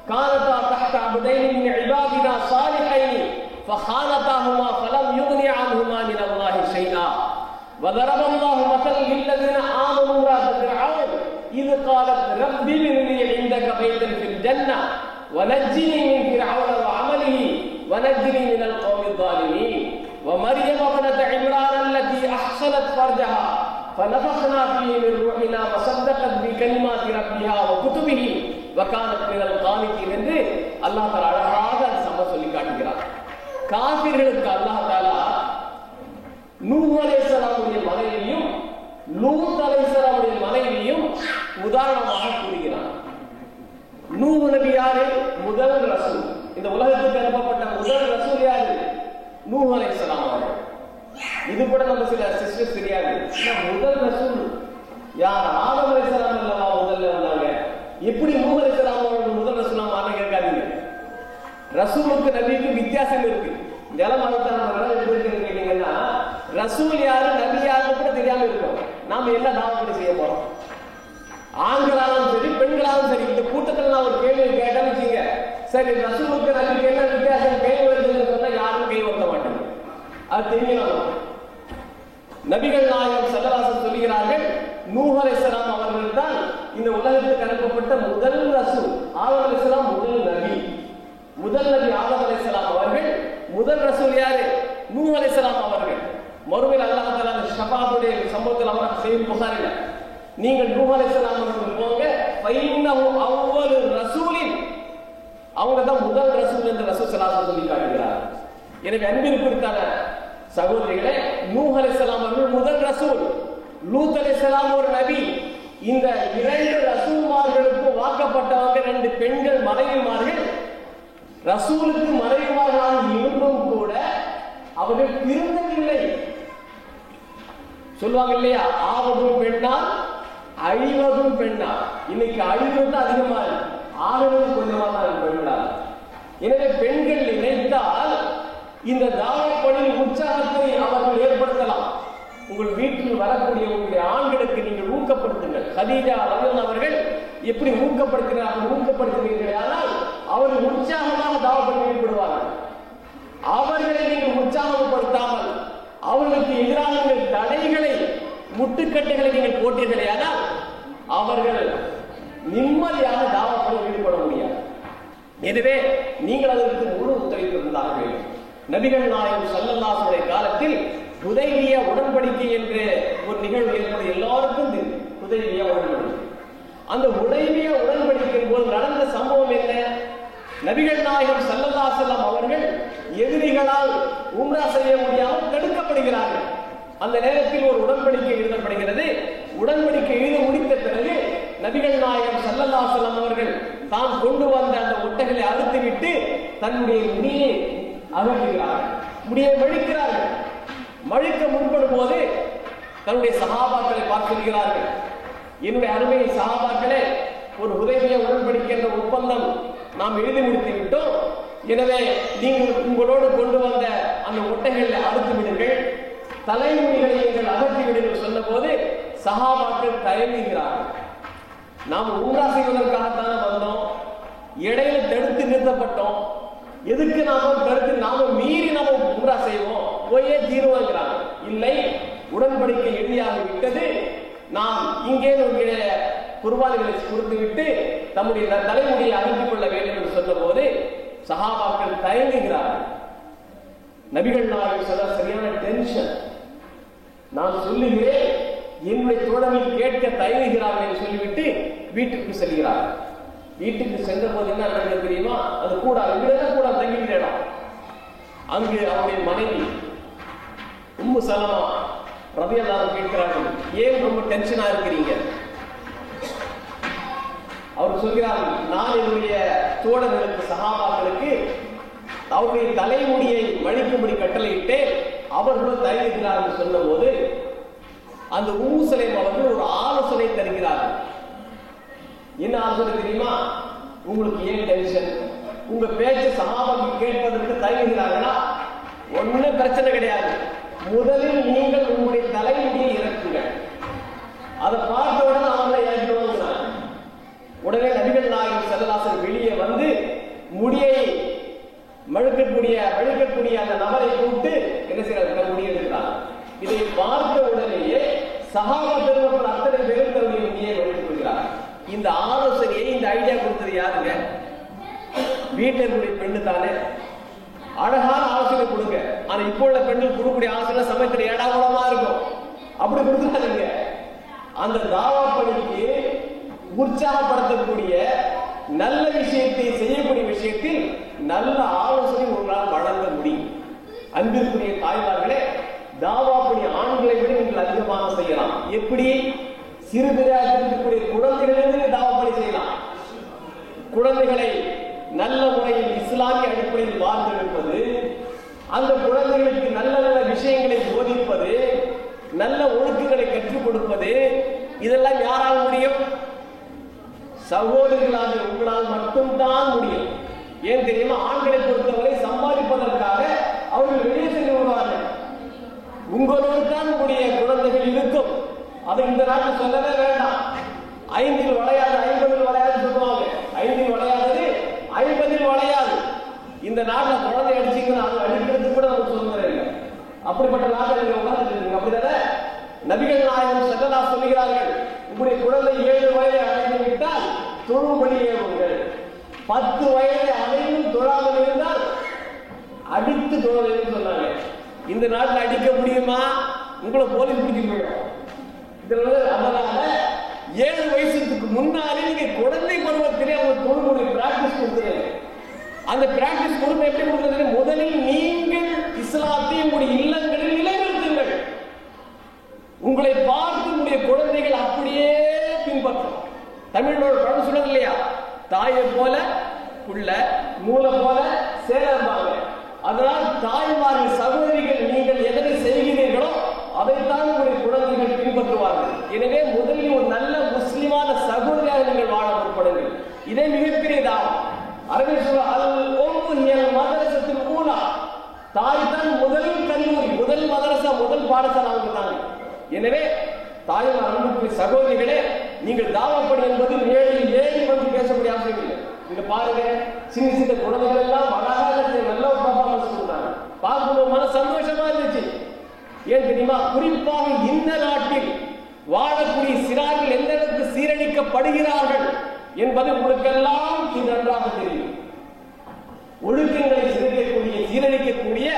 கானதா தஹ்த அப்தைன் மின் இபாதினா ஸாலிஹைன் ஃபஹானதாஹுமா ஃபலம் யுக்னி அன்ஹுமா மினல்லாஹி ஷைஆ وضرب الله مثلا للذين آمنوا امرأة فرعون إذ قالت رب ابن لي عندك بيتا في الجنة ونجني من فرعون وعمله ونجني من القوم الظالمين ومريم ابنة عمران التي أحصنت فرجها فنفخنا فيه من روحنا وصدقت بكلمات ربها وكتبه وكانت من القانتين என்று அல்லாஹ் தஆலா அழகாக சம சொல்லி காட்டுகிறார். காஃபிர்களுக்கு அல்லாஹ் தஆலா நூஹ் அலைஹிஸ்ஸலாமுடைய மனைவியும் லூத் அலைஹிஸ்ஸலாமுடைய மனைவியும் உதாரணமாக கூறுகிறார். நூஹ் நபி யாரு? முதல் ரசூல். இந்த உலகத்துக்கு அனுப்பப்பட்ட முதல் ரசூல் யாரு? நூஹ் அலைஹிஸ்ஸலாம் அவர்கள். இது கூட நம்ம சில சிஸ்டர்ஸ் தெரியாது. முதல் ரசூல் யார்? ஆதம் அலைஹிஸ்ஸலாம் அல்லவா முதல்ல வந்தாங்க. எப்படி நூஹ் அலைஹிஸ்ஸலாம் அவர்கள் முதல் ரசூலா மாறி கேட்காதீங்க. ரசூலுக்கு நபிக்கு வித்தியாசம் இருக்கு. நிலம் அழுத்தான கேட்டீங்கன்னா ரசூல் யாரு நபி யாருன்னு கூட தெரியாம இருக்கும். நாம என்ன தாவா செய்ய போறோம்? ஆண்களாலும் சரி பெண்களாலும் சரி, இந்த கூட்டத்தில் நான் ஒரு கேள்வி கேட்டேன்னு வச்சுங்க, சரி ரசூலுக்கு நபிக்கு என்ன வித்தியாசம் கை வருதுன்னு சொன்னா யாரும் கை வைக்க மாட்டாங்க. அது தெரியணும். நபிகள் நாயகம் ஸல்லல்லாஹு அலைஹி சொல்கிறார்கள், நூஹ் அலைஹிஸ்ஸலாம் அவர்கள் தான் இந்த உலகத்துக்கு அனுப்பப்பட்ட முதல் ரசூல். ஆதம் அலைஹிஸ்ஸலாம் முதல் நபி. முதல் நபி ஆதம் அலைஹிஸ்ஸலாம் அவர்கள். முதல் ரசூல் யாரு? நூஹ் அலைஹிஸ்ஸலாம் அவர்கள். மறுமையில் அல்லாஹ் தஆலா ஷஃபாஅத்துடைய சம்பவத்தில் அவர் சஹீஹ் புகாரில, நீங்கள் நூஹ் அலைஹிஸ்ஸலாம் அவர்கள் போங்க, ஃபைன்னஹு அவ்வலு ரசூலின், அவங்க தான் முதல் ரசூல் என்று ரசூல் ஸல்லல்லாஹு அலைஹி சொல்லி காட்டுகிறார். எனவே அன்பிற்குரிய சகோதரிகளே, நூஹ் அலைஹிஸ்ஸலாம் அவர்கள் முதல் ரசூல், லூத் அலைஹிஸ்ஸலாம் ஒரு நபி. இந்த இரண்டு ரசூல்மார்களுக்கு வாக்கப்பட்டவங்க ரெண்டு பெண்கள் மனைவிமார்கள். ரசூலுக்கு மனைவிமார்களாக இருந்தும் கூட அவர்கள் திருந்தவில்லை. சொல்லுவாங்க இல்லையா, ஆவதும் பெண்ணால் அழிவதும் பெண்ணால். இன்னைக்கு அழிவது அதிகமா இருக்கு, ஆவது கொஞ்சமா தான் பெண்களால். எனவே பெண்கள் நினைத்தால் இந்த தாவப்பணியின் உற்சாகத்தை அவர்கள் ஏற்படுத்தலாம். உங்கள் வீட்டில் வரக்கூடிய உங்களுடைய ஆண்களுக்கு நீங்கள் ஊக்கப்படுத்துங்கள். கதீஜா ரலியல்லாஹு அவர்கள் எப்படி ஊக்கப்படுத்தினார்கள்? ஊக்கப்படுத்துவீர்கள், ஆனால் அவர்கள் உற்சாகமாக தாவப்பணியில் ஈடுபடுவார்கள். அவர்களை நீங்கள் உற்சாகப்படுத்தாமல் அவர்களுக்கு எதிரான தடைகளை, முட்டுக்கட்டைகளை நீங்கள் போட்டீர்களே, ஆனால் அவர்கள் நிம்மதியாக தாவப்பணியில் ஈடுபட முடியாது. எனவே நீங்கள் அதற்கு முழு ஒத்துழைப்பு இருந்தாக வேண்டும். நபிகள் நாயகம் ஸல்லல்லாஹு அலைஹி காலத்தில் ஹுதைபியா உடன்படிக்கை என்று ஒரு நிகழ்வு ஏற்பட எல்லாருக்கும் ஹுதைபியா உடன்படிக்கை. அந்த ஹுதைபியா உடன்படிக்கையின் போது நடந்த சம்பவம் என்ன? நபிகள் நாயகம் ஸல்லல்லாஹு அலைஹி வஸல்லம் அவர்கள் எதிரிகளால் உம்ரா செய்ய முடியாமல் தடுக்கப்படுகிறார்கள். அந்த நேரத்தில் ஒரு உடன்படிக்கை எழுதப்படுகிறது. உடன்படிக்கை எழுத முடித்த பிறகு நபிகள் நாயகம் ஸல்லல்லாஹு அலைஹி வஸல்லம் அவர்கள் தான் கொண்டு வந்த அந்த ஒட்டைகளை அறுத்து விட்டு தன்னுடைய முடியை அகற்றுகிறார்கள், முடியை மழிக்கிறார்கள். மழிக்க முன்படும் போது தன்னுடைய சகாபாக்களை பார்க்கிறார்கள். என்னுடைய அருமை சகாபாக்களே, ஒரு ஹுதைபியா உடன்படிக்கை என்ற ஒப்பந்தம் நாம் எழுதி முடித்து விட்டோம். எனவே நீங்கள் உங்களோடு கொண்டு வந்த அந்த ஒட்டைகளை அறுத்து விடுங்கள், தலைமுடிகளை நீங்கள் அகற்றி விடுங்கள் சொன்ன போது சகாபாக்கள் தயங்குகிறார்கள். நாம் உம்ரா செய்வதற்காகத்தானே வந்தோம், இடையில தடுத்து நிறுத்தப்பட்டோம், எதுக்கு நாம தடுத்து நாம மீறி நாம உம்ரா செய்வோம், போயே தீர்வாங்கிறாங்க. இல்லை, உடன்படிக்கை எளியாக விட்டது, நாம் இங்கே குர்பானிகளை கொடுத்து விட்டு தம்முடைய தலைமுடியை அகற்றிக் கொள்ள வேண்டும் என்று சொன்ன போது சஹாபாக்கள் தயங்குகிறார்கள். நபிகள் நாயகம் சொல்ல சரியான டென்ஷன். நான் சொல்லுகிறேன், என்னுடைய தோழர்கள் கேட்க தயங்குகிறார்கள் என்று சொல்லிவிட்டு வீட்டுக்கு செல்கிறார்கள். வீட்டுக்கு சென்ற போது என்ன நடந்தது தெரியுமா? அது கூட கூட தங்கிக்கிற இடம். அங்கு அவருடைய மனைவி உம்மு சலமா ரலியல்லாஹு அன்ஹா கேட்கிறார்கள், ஏன் ரொம்ப டென்ஷனா இருக்கிறீங்க? அவர் சொல்கிறார்கள், நான் என்னுடைய தோழர்களுக்கு சஹாபாக்களுக்கு அவருடைய தலைமுடியை மழிக்கும்படி கட்டளையிட்டு அவர்களும் தயங்குகிறார்கள் சொன்ன போது அந்த உம்மு சலமா அவர்கள் ஒரு ஆலோசனை தருகிறார்கள். என்ன ஆலோசனை தெரியுமா? உங்களுக்கு ஏன் டென்ஷன்? உங்க பேச்ச சஹாபாக்கள் கேட்பதற்கு தயங்குகிறார்களா? ஒன்னும் பிரச்சனை கிடையாது. முதலில் நீங்கள் உங்களுடைய தலைமுடியை இறக்குங்கள், அதை பார்த்த உடனே அவங்களை இறக்கிடுவாங்க. உடனே நபிகள் நாயகம் ஸல்லல்லாஹு அலைஹி வெளியே வந்து முடியை மழுக்கக்கூடிய அந்த நபரை கூப்பிட்டு என்ன செய்யறாங்க? முடியை எடுக்கிறாங்க. இதை பார்த்த உடனேயே சஹாபா பெருமக்கள் அத்தனை பேரும் தன்னுடைய முடியை மழுக்கிக் கொள்கிறார். இந்த ஆலோசனையை, இந்த ஐடியா கொடுத்தது யாருங்க? வீட்டினுடைய பெண்ணு தானே. அழகான ஆலோசனை கொடுங்க. ஆனா இப்போ உள்ள பெண்கள் கொடுக்கக்கூடிய ஆலோசனை சமயத்தில் ஏடாகூடமா இருக்கும். அப்படி கொடுக்குறாங்க. அந்த தாவா பணிக்கு உற்சாகப்படுத்தக்கூடிய நல்ல விஷயத்தை செய்யக்கூடிய விஷயத்தில் நல்ல ஆலோசனை உங்களால் வழங்க முடியும். அன்பிற்குரிய தாய்மார்களே, தாவா பணி ஆண்களை விட நீங்கள் அதிகமாக செய்யலாம். எப்படி? சிறுபிரியாக இருக்கக்கூடிய குழந்தைகளிலிருந்து தாவா பணி செய்யலாம். குழந்தைகளை நல்ல முறையில் இஸ்லாமிய அடிப்படையில் வாழ்ந்தெடுப்பது, அந்த குழந்தைகளுக்கு நல்ல நல்ல விஷயங்களை போதிப்பது, நல்ல ஒழுக்கங்களை கற்றுக் கொடுப்பது, இதெல்லாம் யாரால் முடியும்? சகோதரிகளாக உங்களால் மட்டும்தான் முடியும். ஏன் தெரியுமா? ஆண்களை பொறுத்தவரை சம்பாதிப்பதற்காக அவர்கள் வெளியே சென்று விடுவார்கள். உங்களோடு தான் உங்களுடைய குழந்தைகள் இருக்கும். அதை இந்த நாட்டில் சொல்லவே வேண்டாம். 5 வளையாது 50 வளையாது சொல்லுவாங்க. 5 வளையாதது 50 வளையாது. இந்த நாட்டில் குழந்தை அடிச்சீங்கன்னா அது அடிக்கிறது கூட நமக்கு சுதந்திரம் இல்லை. அப்படிப்பட்ட நாட்டில் நீங்க உட்கார்ந்துட்டு இருக்கீங்க. அப்படிதானே? நபிகள் நாயகம் ஸல்லல்லாஹு சொல்லுகிறார்கள், உங்களுடைய குழந்தை 7 வயதை அடைந்து விட்டால் தொழும்படி ஏவுங்கள். 10 வயதை அடைந்தும் தொழாமல் இருந்தால் அடித்து தொழல் சொன்னாங்க. இந்த நாட்டில் அடிக்க முடியுமா? உங்களை போலீஸ் பிடிக்க முடியும். அதனால 7 வயசுக்கு முன்னாலே நீங்க குழந்தை பருவத்திலே அவங்க தொழுமுறை பிராக்டிஸ் கொடுத்துருங்க. அந்த பிராக்டிஸ் கொடுக்க எப்படி கொடுக்குறது? முதலில் நீங்கள் இஸ்லாத்தை உங்களுடைய இல்லங்களில் நிலைநிறுத்துங்கள். உங்களை பார்த்து உங்களுடைய குழந்தைகள் அப்படியே பின்பற்றும். தமிழோட பழம் சொல்றது இல்லையா? தாயை போல புள்ள, நூலை போல சேலம்பாங்க. அதனால் தாய்மார்கள், சகோதரிகள், நீங்கள் எதனை செய்கிறீர்களோ அதைத்தான் உங்களுடைய குழந்தைகள் பின்பற்றுவார்கள். எனவே முதலில் ஒரு நல்ல முஸ்லிமான சகோதரியாக நீங்கள் வாழ முற்படுங்கள். இதே மிகப்பெரியதாகும். அரபில் சொல்ல மதரசத்தின் ஊலா, தாய் தான் முதல் கல்லூரி, முதல் மதரசா, முதல் பாடசாலை அவங்க தாங்க. எனவே தாய்மார், அன்புக்குரிய சகோதரிகளே, நீங்கள் தாவாப்படி என்பது மேடையில் ஏறி வந்து பேசக்கூடிய அவசியம் இல்லை. நீங்க பாருங்க, சின்ன சின்ன குழந்தைகள் எல்லாம் அழகாக நல்ல பர்ஃபார்மன்ஸ் கொடுத்தாங்க. பார்க்கும்போது மன சந்தோஷமா இருந்துச்சு. ஏன் தெரியுமா? குறிப்பாக இந்த நாட்டில் வாழக்கூடிய சிறார்கள் எந்த அளவுக்கு சீரழிக்கப்படுகிறார்கள் என்பது உங்களுக்கெல்லாம் நன்றாக தெரியும். ஒழுக்கங்களை சீரழிக்கக்கூடிய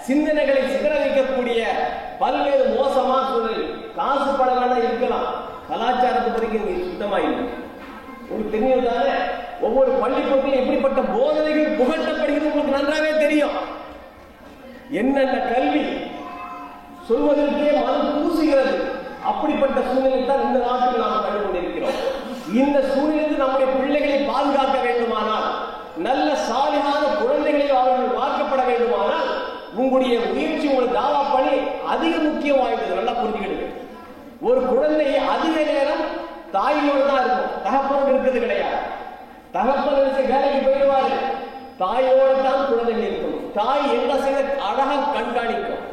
சிந்தனைகளை சிதறடிக்கக்கூடிய பல்வேறு மோசமான சூழல். காசு படங்களா இருக்கலாம், கலாச்சாரத்தை பற்றி சுத்தமா இல்லை. உங்களுக்கு தெரியும் தானே? ஒவ்வொரு பள்ளிக்கூடத்திலும் எப்படிப்பட்ட போதனைகள் புகட்டப்படுகிறது உங்களுக்கு நன்றாவே தெரியும். என்னென்ன கல்வி சொல்வதற்கே மனம் பூசுகிறது. அப்படிப்பட்ட சூழ்நிலை தான் இந்த நாட்டில் நாம் கண்டு கொண்டிருக்கிறோம். இந்த சூழ்நிலையில் நம்முடைய பிள்ளைகளை பாதுகாக்க வேண்டும். உங்களுடைய முயற்சி, உங்களுக்கு தாவா பணி அதிக முக்கியமாயிடுது. நல்லா புரிஞ்சுக்கிடுங்க. ஒரு குழந்தை அதிக நேரம் தாயோடு தான் இருக்கும், தகப்பனோடு இருக்கிறது கிடையாது. தகப்பன் வேலைக்கு போயிடுவாரு, தாயோடு தான் குழந்தைகள் இருக்கும். தாய் என்ன செய்த அழகா கண்காணிக்கும்.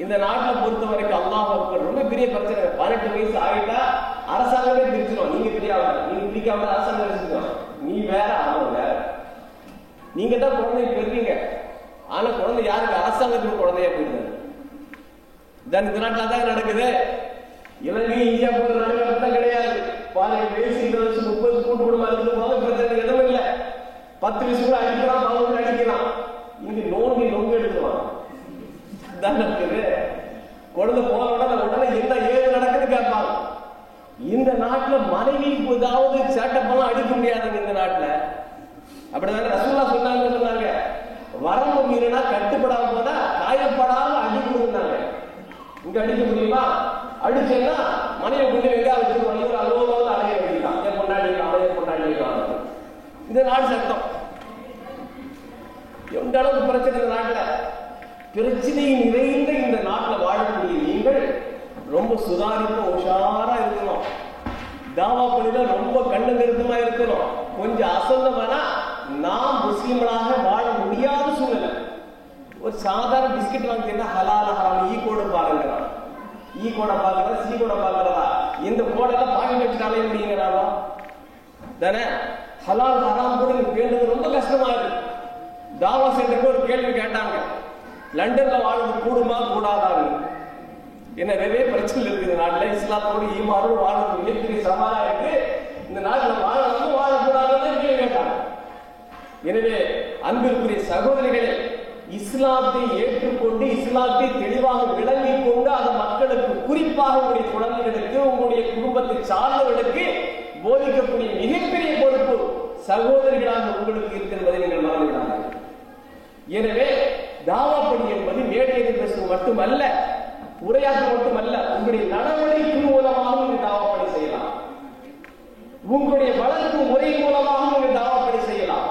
இந்த நாட்டில் பொறுத்த வரைக்கும் அல்லாஹ் அக்பர் ரொம்ப பெரிய பிரச்சனை. 18 வயசு ஆகிட்டா அரசாங்கமே பிரிச்சிடும். நீங்க பிரியாம, நீங்க பிரிக்காம அரசாங்கம் பிரிச்சிடும். நீ வேற, அவன் வேற. நீங்க தான் குழந்தைய பெறுவீங்க. ஆனா குழந்தை யாருக்கு? அரசாங்கத்துக்கு குழந்தையா போயிருந்தாரு. இந்த நாட்டில் தான் நடக்குது. இலங்கை, இந்தியா போன்ற நாடுகள் கிடையாது. 18 வயசு 20 வயசு 30 கூட்டு குடும்பம் பிரச்சனை எதுவும் இல்லை. 10 வயசு கூட அடிக்கலாம், 15 அடிக்கலாம். இங்க நோங்கு எடுக்கலாம். குழந்தை போனோட உடனே என்ன ஏது நடக்குது கேட்பாங்க. இந்த நாட்டுல மனைவி ஏதாவது சேட்டப்பெல்லாம் அடிக்க முடியாதுங்க. இந்த நாட்டுல அப்படிதானே ரசூலுல்லாஹ் சொன்னாங்க. வரம்பு மீறினா கட்டுப்படாம போனா காயப்படாம அடிக்கணும்னாங்க. இங்க அடிக்க முடியுமா? அடிச்சேன்னா மனைவி கொண்டு வெங்கா வச்சிருக்கோம். இவர் அலுவலகம் அடைய வேண்டியதான். என் பொண்டாடிக்கலாம். இந்த நாடு சட்டம். எந்த அளவுக்கு பிரச்சனை இந்த நாட்டுல? பிரச்சனை நிறைந்த இந்த நாட்டில் வாழக்கூடிய நீங்கள் ரொம்ப சுதாரிப்பா உஷாரா இருக்கணும். தாவா பணியில ரொம்ப கண்ணு நிறுத்தமா இருக்கணும். கொஞ்சம் அசந்தமானா நாம் முஸ்லிம்களாக வாழ முடியாத சூழ்நிலை. ஒரு சாதாரண பிஸ்கட் வாங்கினா ஹலால ஹராம் ஈ கோடு பாருங்கிறான். ஈ கோடை பாக்குறதா, சி கோடை பாக்குறதா? இந்த கோடெல்லாம் பாக்கெட் வச்சுட்டாலே முடியுங்கிறாலும் தானே. ஹலால் ஹராம் கூட கேட்டது ரொம்ப கஷ்டமா இருக்கு. தாவா சென்டருக்கு ஒரு கேள்வி கேட்டாங்க, லண்டன்ல வாழ்வது கூடுமா கூடாதான்னு. என்ன நிறைய பிரச்சனை இருக்குது நாட்டில். இஸ்லாத்தோடு ஈமானோடு வாழ்வது மிகப்பெரிய சவாலா இருக்கு. இந்த நாட்டில் வாழணும் வாழக்கூடாதுன்னு கேள்வி கேட்டாங்க. எனவே அன்பிற்குரிய சகோதரிகளே, இஸ்லாத்தை ஏற்றுக்கொண்டு இஸ்லாத்தை தெளிவாக விளங்கிக் கொண்டு அதை மக்களுக்கு, குறிப்பாக உங்களுடைய குழந்தைகளுக்கு, உங்களுடைய குடும்பத்தை சார்ந்தவர்களுக்கு போதிக்கக்கூடிய மிகப்பெரிய பொறுப்பு சகோதரிகளாக உங்களுக்கு இருக்கிறதை நீங்கள் மறந்துவிடாதீர்கள். எனவே தாவா பணி என்பது மேடையில் பேசுவது மட்டுமல்ல, உரையாற்ற மட்டுமல்ல, உங்களுடைய நடவடிக்கை மூலமாக நீங்கள் தாவா பணி செய்யலாம். உங்களுடைய வளர்ப்பு முறை மூலமாக நீங்கள் தாவா பணி செய்யலாம்.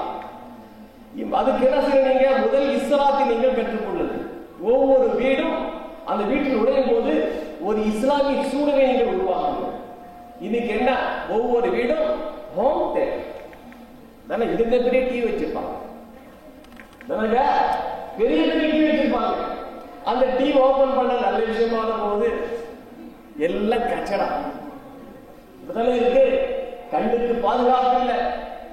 அதுக்கு என்ன செய்யறீங்க? முதல் இஸ்லாத்தை நீங்கள் கற்றுக்கொள்ளுது. ஒவ்வொரு வீடும் அந்த வீட்டில் நுழையும் போது ஒரு இஸ்லாமிய சூழலை நீங்கள் உருவாக்கணும். இன்னைக்கு என்ன? ஒவ்வொரு வீடும் ஹோம் தேவை. இந்த பெரிய டிவி வச்சிருப்பாங்க, பெரிய பெரிய டிவி வச்சிருப்பாங்க. அந்த டிவி ஓபன் பண்ண நல்ல விஷயமான போது எல்லாம் கச்சடா இருக்கு. கண்ணுக்கு பாதுகாப்பு இல்லை,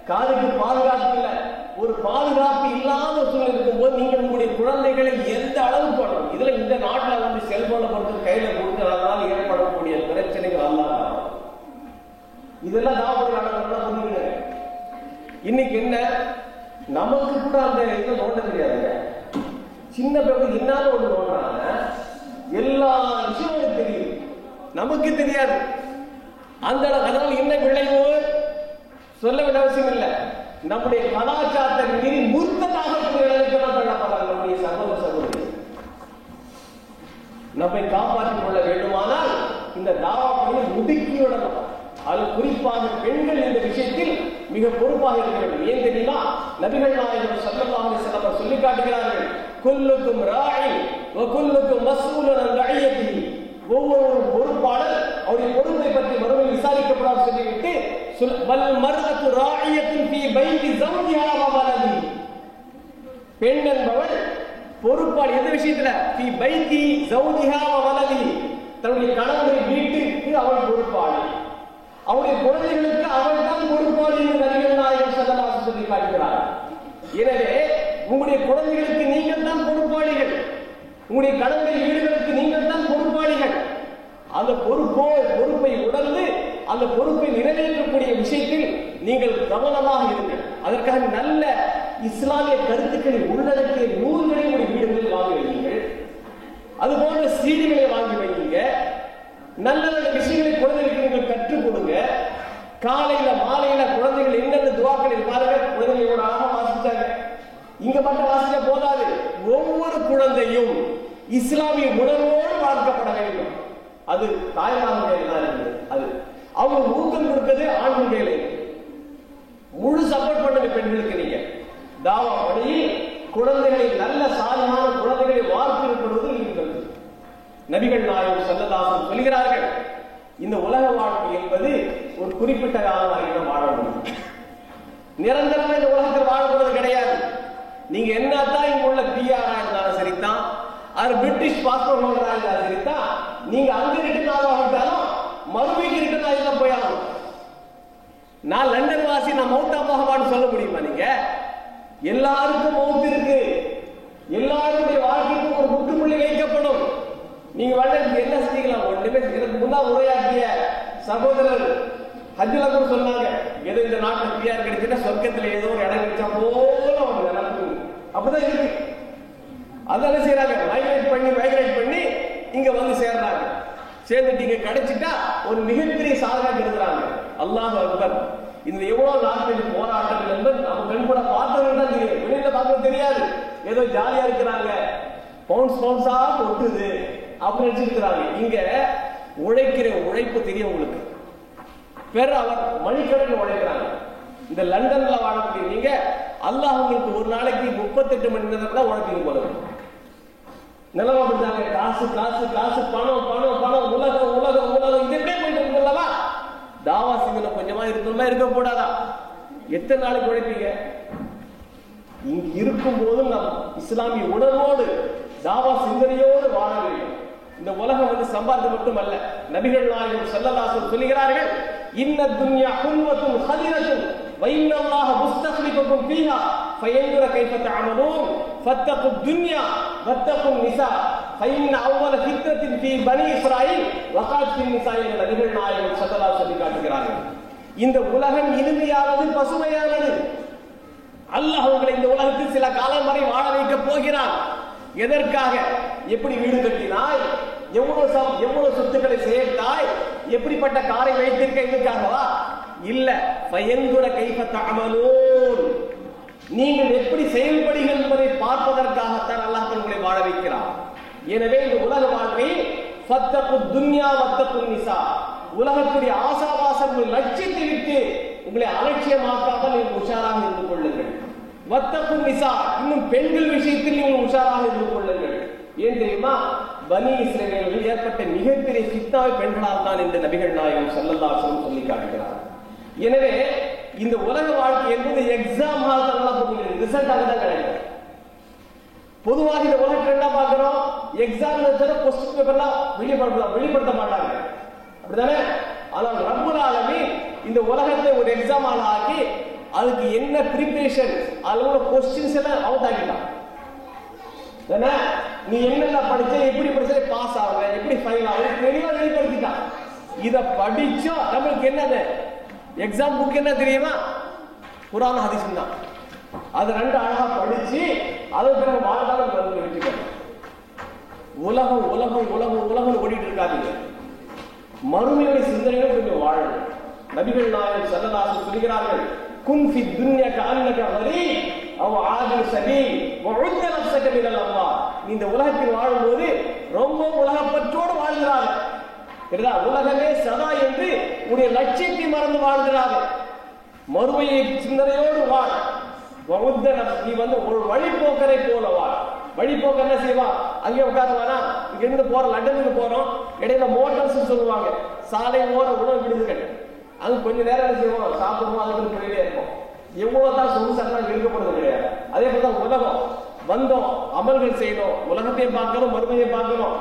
காதுக்கு பாதுகாப்பு இல்லை. ஒரு பாதுகாப்பு இல்லாத சூழல் இருக்கும் போது நீங்கள் உங்களுடைய குழந்தைகளை எந்த அளவு பண்ணணும்? இதுல இந்த நாட்டில் வந்து செல்போனை பொறுத்து கையில கொடுத்ததால் ஏற்படக்கூடிய பிரச்சனைகள் அல்லாத இதெல்லாம் புரியுங்க. இன்னைக்கு என்ன, நமக்கு கூட அந்த இதை நோண்ட தெரியாதுங்க. சின்ன பேருக்கு என்னாலும் ஒண்ணு நோண்டாங்க, எல்லா விஷயமும் தெரியும், நமக்கு தெரியாது. அந்த அதனால என்ன விளைவு சொல்ல வேண்டிய அவசியம் இல்லை. நம்முடைய கலாச்சாரத்தை மீறி முர்த்ததாக நம்முடைய சகோதர சகோதரி நம்மை காப்பாற்றிக் கொள்ள வேண்டுமானால் இந்த தாவா பணியை முடுக்கிவிடணும். அது குறிப்பாக பெண்கள் இந்த விஷயத்தில் மிக பொறுப்பாக இருக்க வேண்டும். ஏன் தெரியுமா? நபிகள் நாயகம் ஸல்லல்லாஹு அலைஹி வஸல்லம் சொல்லி காட்டுகிறார்கள், குல்லுக்கும் ராஇன் வ குல்லுக்கும் மஸ்ஊலுன் அன் ரஇயத்திஹி. ஒவ்வொரு பொறுப்பாளர் அவருடைய பொறுப்பை பற்றி மறுமையில் விசாரிக்கப்படாது சொல்லிவிட்டு, வல் மர்அத்து ராஇயத்துன் ஃபீ பைத்தி ஸௌஜிஹா வ வலதிஹி. பெண் என்பவள் பொறுப்பாளி எந்த விஷயத்துல? ஃபீ பைத்தி ஸௌஜிஹா வ வலதிஹி. தன்னுடைய கணவரின் வீட்டுக்கு அவள் பொறுப்பாளி, அவருடைய குழந்தைகளுக்கு அவள் தான் பொறுப்பாளி என்று நபிகள் நாயகம் ஸல்லல்லாஹு அலைஹி வஸல்லம் சொல்லி காட்டுகிறார். எனவே உங்களுடைய குழந்தைகளுக்கு நீங்கள் தான் பொறுப்பாளிகள், உங்களுடைய கணவரின் வீடுகளுக்கு நீங்கள் தான் பொறுப்பாளிகள். அந்த பொறுப்பை உணர்ந்து அந்த பொறுப்பை நிறைவேற்றக்கூடிய விஷயத்தில் நீங்கள் கவனமாக இருங்கள். அதற்காக நல்ல இஸ்லாமிய கருத்துக்களை உள்ளடக்கிய நூல்களை உங்களுடைய வீடுகளில் வாங்கி வையுங்கள். அதுபோன்ற சீடிகளை வாங்கி வைங்க. நல்ல நல்ல விஷயங்களை குழந்தைகளுக்கு நீங்கள் கற்றுக் கொடுங்க. காலையில மாலையில குழந்தைகள் என்னென்ன துவாக்களில் பாருங்க, குழந்தைகளோட வாசிச்சாங்க. இங்க மட்டும் வாசிக்க போதாது, ஒவ்வொரு குழந்தையும் இஸ்லாமிய உணர்வோடு வளர்க்கப்பட வேண்டும். அது தாய்மார்கள் தான் இருக்குது. அது அவங்க ஊக்கம் கொடுக்கிறது ஆண்கள் கையில. முழு சப்போர்ட் பண்ணுங்க பெண்களுக்கு. நீங்க தாவா பணியில் குழந்தைகளை நல்ல சாதமான குழந்தைகளை வார்த்தைப்படுவது நீங்கள் நபிகள் நாயகம் ஸல்லல்லாஹு அலைஹி சொல்கிறார்கள். இந்த உலக வாழ்க்கை என்பது ஒரு குறிப்பிட்ட காலம் வரைக்கும் வாழ முடியும். நிரந்தரமா இந்த உலகத்தில் வாழப்படுவது கிடையாது. நீங்க என்னதான் இங்க உள்ள பிஆரா இருந்தாலும் சரிதான், அது பிரிட்டிஷ் பாஸ்போர்ட் ஹோல்டரா இருந்தாலும் சரிதான், நீங்க அங்க ரிட்டர்ன் ஆகாவிட்டாலும் மறுபடியும் ரிட்டர்ன் ஆகி தான் போயாகணும். நான் லண்டன் வாசி, நான் மௌத்தா போகவான்னு சொல்ல முடியுமா? நீங்க எல்லாருக்கும் மௌத் இருக்கு, எல்லாருடைய வாழ்க்கைக்கும் ஒரு முற்றுப்புள்ளி வைக்கப்படும். நீங்க வாழ்க்கை என்ன செஞ்சீங்களா? ஒன்றுமே எனக்கு முன்னால் உரையாற்றிய சகோதரர் ஹஜ்ஜில கூட சொன்னாங்க, ஏதோ இந்த நாட்டில் பிஆர் கிடைச்சுன்னா சொர்க்கத்தில் ஏதோ ஒரு இடம் கிடைச்சா போல அவங்க நடக்கும். அப்படிதான் இருக்கு. அதெல்லாம் செய்யறாங்க, மைக்ரேட் பண்ணி இங்க வந்து சேர்றாங்க. சேர்ந்துட்டு இங்க கிடைச்சிட்டா ஒரு மிகப்பெரிய சாதனை இருக்கிறாங்க. அல்லாஹ் அக்பர். இந்த எவ்வளவு நாட்களின் போராட்டங்கள் என்பது நம்ம கண் கூட பார்த்தவங்க தான் தெரியும், வெளியில பார்க்க தெரியாது. ஏதோ ஜாலியா இருக்கிறாங்க, பவுன்ஸா கொட்டுது அப்படின்னு நினைச்சிருக்கிறாங்க. இங்க உழைக்கிற உழைப்பு தெரியும் உங்களுக்கு. அவர் மணிக்கணக்கில் உழைக்கிறாங்க. இந்த லண்டன்ல வாழக்கூடிய நீங்க அல்லாஹ் உங்களுக்கு ஒரு நாளைக்கு 38 மணி நேரம் தான் உழைப்பீங்க போல. நிலவ அப்படித்தாங்க. காசு காசு காசு, பணம் பணம் பணம், உலகம் உலகம் உலகம், இது எப்படியே போயிட்டு இருக்குல்லவா? தாவா சிந்தனை கொஞ்சமா இருக்கணுமா, இருக்கக்கூடாதா? எத்தனை நாளைக்கு உழைப்பீங்க? இங்கு இருக்கும் போதும் நம் இஸ்லாமிய உணர்வோடு தாவா சிந்தனையோடு வாழ வேண்டும். இந்த உலகம் வந்து சம்பாதித்து மட்டுமல்ல. நபிகள் நாயகம் ஸல்லல்லாஹு அலைஹி சொல்கிறார்கள், இன்ன துன்யா குல்வத்துன் ஹதிரத்துன் வ இன்னல்லாஹ முஸ்தக்லிஃபுக்கும் ஃபீஹா ஃபயன்துர கைஃப தஅமலூன் ஃபத்தகு துன்யா வத்தகு நிசா ஃபைன் அவ்வல ஃபித்ரத்தின் ஃபீ பனி இஸ்ராயீல் வகாத் ஃபின் நிசாயில். நபிகள் நாயகம் ஸல்லல்லாஹு அலைஹி சொல்லி காட்டுகிறார்கள், இந்த உலகம் இனிமையானது, பசுமையானது. அல்லாஹ் உங்களை இந்த உலகத்தில் சில காலம் வரை வாழ வைக்க போகிறார். எதற்காக? எப்படி வீடு கட்டினாய், எவ்வளவு சொத்துக்களை சேர்த்தாய், எப்படிப்பட்ட காரை வைத்திருக்க, இதற்காகவா? இல்ல, பயன்குட கைஃப தஅமலூன், நீங்கள் எப்படி செயல்படுகிறீர்கள் என்பதை பார்ப்பதற்காகத்தான் அல்லாஹ் உங்களை வாழ வைக்கிறார். எனவே இந்த உலக வாழ்க்கையில் ஃபத்தகு துன்யா வத்தகு நிசா, உலகத்துடைய ஆசாபாசங்கள் லட்சியத்தை விட்டு உங்களை அலட்சியமாக்காமல் நீங்கள் உஷாராக இருந்து கொள்ளுங்கள். வத்தகு நிசா, இன்னும் பெண்கள் விஷயத்தில் நீங்கள் உஷாராக இருந்து கொள்ளுங்கள். ஏன் தெரியுமா? பனி இஸ்ரவேலில் ஏற்பட்ட மிகப்பெரிய ஃபித்னாவை பெண்களால் தான் என்று நபிகள் நாயகம் ஸல்லல்லாஹு அலைஹி வஸல்லம் சொல்லி காட்டுகிறார். எனவே இந்த உலக வாழ்க்கை என்பது எக்ஸாம் ரிசல்ட்டாக தான் கிடைக்கும். பொதுவாக இந்த உலக ட்ரெண்டா பார்க்கிறோம், எக்ஸாம் கொஸ்டின் பேப்பர்லாம் வெளிப்படுத்த மாட்டாங்க, அப்படிதானே? ஆனால் ரப்புல் ஆலமீன் இந்த உலகத்தை ஒரு எக்ஸாம் ஆக்கி அதுக்கு என்ன பிரிப்பரேஷன், அதுல கொஸ்டின்ஸ் எல்லாம் அவுட் ஆகிட்டான். நீ என்னென்ன படிச்ச, எப்படி படிச்ச, பாஸ் ஆகல, எப்படி ஃபைல் ஆகல, தெளிவா வெளிப்படுத்திட்டான். இத படிச்சோம் நம்மளுக்கு என்னது எக்ஸாம் புக் என்ன தெரியுமா? குர்ஆன் ஹதீஸ் தான். அது ரெண்டு அழகா படிச்சு அதுக்கு பிறகு வாழ்ந்தாலும் வெற்றிக்கணும். உலகம் உலகம் உலகம் உலகம் ஓடிட்டு இருக்காதீங்க, மறுமையுடைய சிந்தனையும் கொஞ்சம் வாழணும். நபிகள் நாயகம் ஸல்லல்லாஹு அலைஹி வஸல்லம் சொல்கிறார்கள், குன் ஃபி துன்யா கஅன்னக கரீப் அவ் ஆதி சபீல் வஉத்த நஃப்ஸக மினல் அல்லாஹ். இந்த உலகத்தில் வாழும்போது ரொம்ப உலகப்பற்றோடு வாழ்கிறாங்க. உலகமே சதா என்று உடைய லட்சியத்தை மறந்து வாழ்கிறாங்க. மறுமையை சிந்தனையோடு வாழ். நீ வந்து ஒரு வழிபோக்கரை போல வாழ். வழிபோக்க என்ன செய்வான்? அங்கே உட்காருவானா, இங்க இருந்து போற லண்டனுக்கு போறோம், இடையில மோட்டர்ஸ் சொல்லுவாங்க, சாலை ஓர உணவு விடுதுகள். அது கொஞ்ச நேரம் என்ன செய்வோம், சாப்பிடுவோம், அதுக்கு போயிட்டே இருக்கும். எவ்வளவுதான் சொகுசாக இருக்கப்படுறது கிடையாது. அதே போலதான் உலகம். வந்தோம், அமல்கள் செய்யணும், உலகத்தையும் பார்க்கணும், மறுமையை பார்க்கணும்,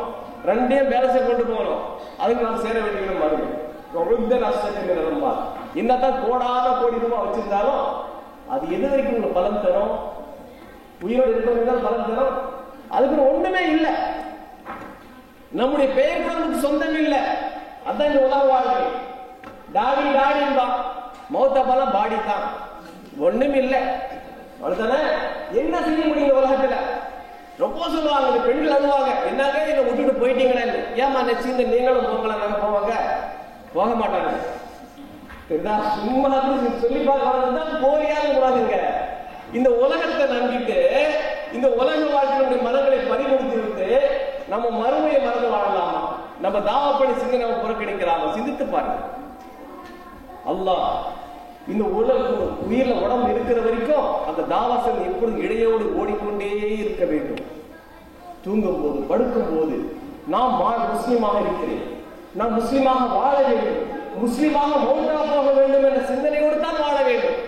ரெண்டையும் பேலன்ஸை கொண்டு போகணும். அதுக்கு நாம் சேர வேண்டிய மறுமை என்னதான் கோடான கோடி ரூபாய் வச்சிருந்தாலும் அது எது வரைக்கும் உங்களுக்கு பலன் தரும்? உயிரோடு இருக்கிறவங்க பலன் தரும். அதுக்கு ஒண்ணுமே இல்லை. நம்முடைய பெயர் கூட நமக்கு சொந்தம் இல்லை. அதான் இந்த உலக வாழ்க்கை. டாடி டாடின்பா, மௌத்த பலம் பாடி தான், ஒண்ணும் இல்லை. அவ்வளவுதானே? என்ன செய்ய முடியும் இந்த உலகத்துல? ரொம்ப சொல்லுவாங்க, இந்த பெண்கள் அழுவாங்க, என்னங்க இதை விட்டுட்டு போயிட்டீங்களா? ஏமா நெக்ஸ்ட் நீங்களும் போகலாம், நாங்க போவாங்க, போக மாட்டாங்க. சும்மா சொல்லி பார்க்கறதுதான் போலியாக கூடாதுங்க. இந்த உலகத்தை நம்பிட்டு இந்த உலக வாழ்க்கையினுடைய மரங்களை பறிமுடித்து விட்டு நம்ம மறுமையை மறந்து வாழலாமா? நம்ம தாவப்படி சிந்தை நம்ம புறக்கணிக்கலாமா? சிந்தித்து பாருங்க. அல்லாஹ் இந்த உயிர்ல உடம்பு இருக்கிற வரைக்கும் அந்த தாவாசன் எப்பொழுது இடையோடு ஓடிக்கொண்டே இருக்க வேண்டும். தூங்கும் போது, படுக்கும் போது நாம் முஸ்லீமாக இருக்கிறேன், நாம் முஸ்லீமாக வாழ வேண்டும், முஸ்லீமாக மௌத்தா போக வேண்டும் என்ற சிந்தனையோடு தான் வாழ வேண்டும்.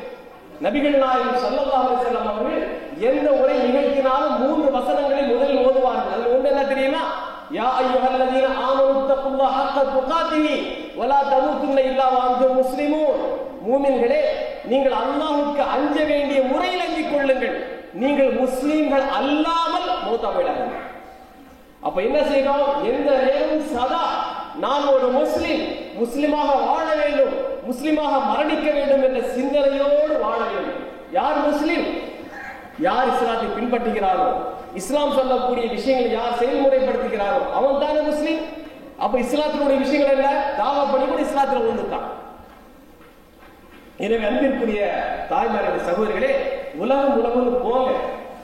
நபிகள் நாயகம் ஸல்லல்லாஹு அலைஹி வஸல்லம் அவர்கள் எந்த உரை நிகழ்த்தினாலும் 3 வசனங்களை முதலில் ஓதுவார்கள். அது ஒன்று என்ன தெரியுமா? யா அய்யுஹல்லதீன ஆமனு தக்குல்லாஹ ஹக்க துகாத்திஹி வலா தமூதுன்ன இல்லா வஅன்தும் முஸ்லிமூன். மூமின்களே, நீங்கள் அல்லாஹ்வுக்கு அஞ்ச வேண்டிய முறையில் அஞ்சிக் கொள்ளுங்கள், நீங்கள் முஸ்லிம்கள் அல்லாமல் மௌத்தா போயிடாதீங்க. அப்ப என்ன செய்யணும்? எந்த நேரமும் சதா நான் ஒரு முஸ்லிமாக வாழ வேண்டும், முஸ்லிமாக மரணிக்க வேண்டும் என்ற சிந்தனையோடு வாழ வேண்டும். யார் முஸ்லிம்? யார் இஸ்லாத்தை பின்பற்றுகிறாரோ, இஸ்லாம் சொல்லக்கூடிய விஷயங்களை யார் செயல்முறைப்படுத்துகிறாரோ அவன் தானே முஸ்லிம். அப்ப இஸ்லாத்தினுடைய விஷயங்கள் என்ன? தாவா பண்ணி கூட இஸ்லாத்துல ஒன்றுதான். எனவே அன்பிற்குரிய தாய்மார்களே, சகோதரிகளே, உலகம்னு போங்க,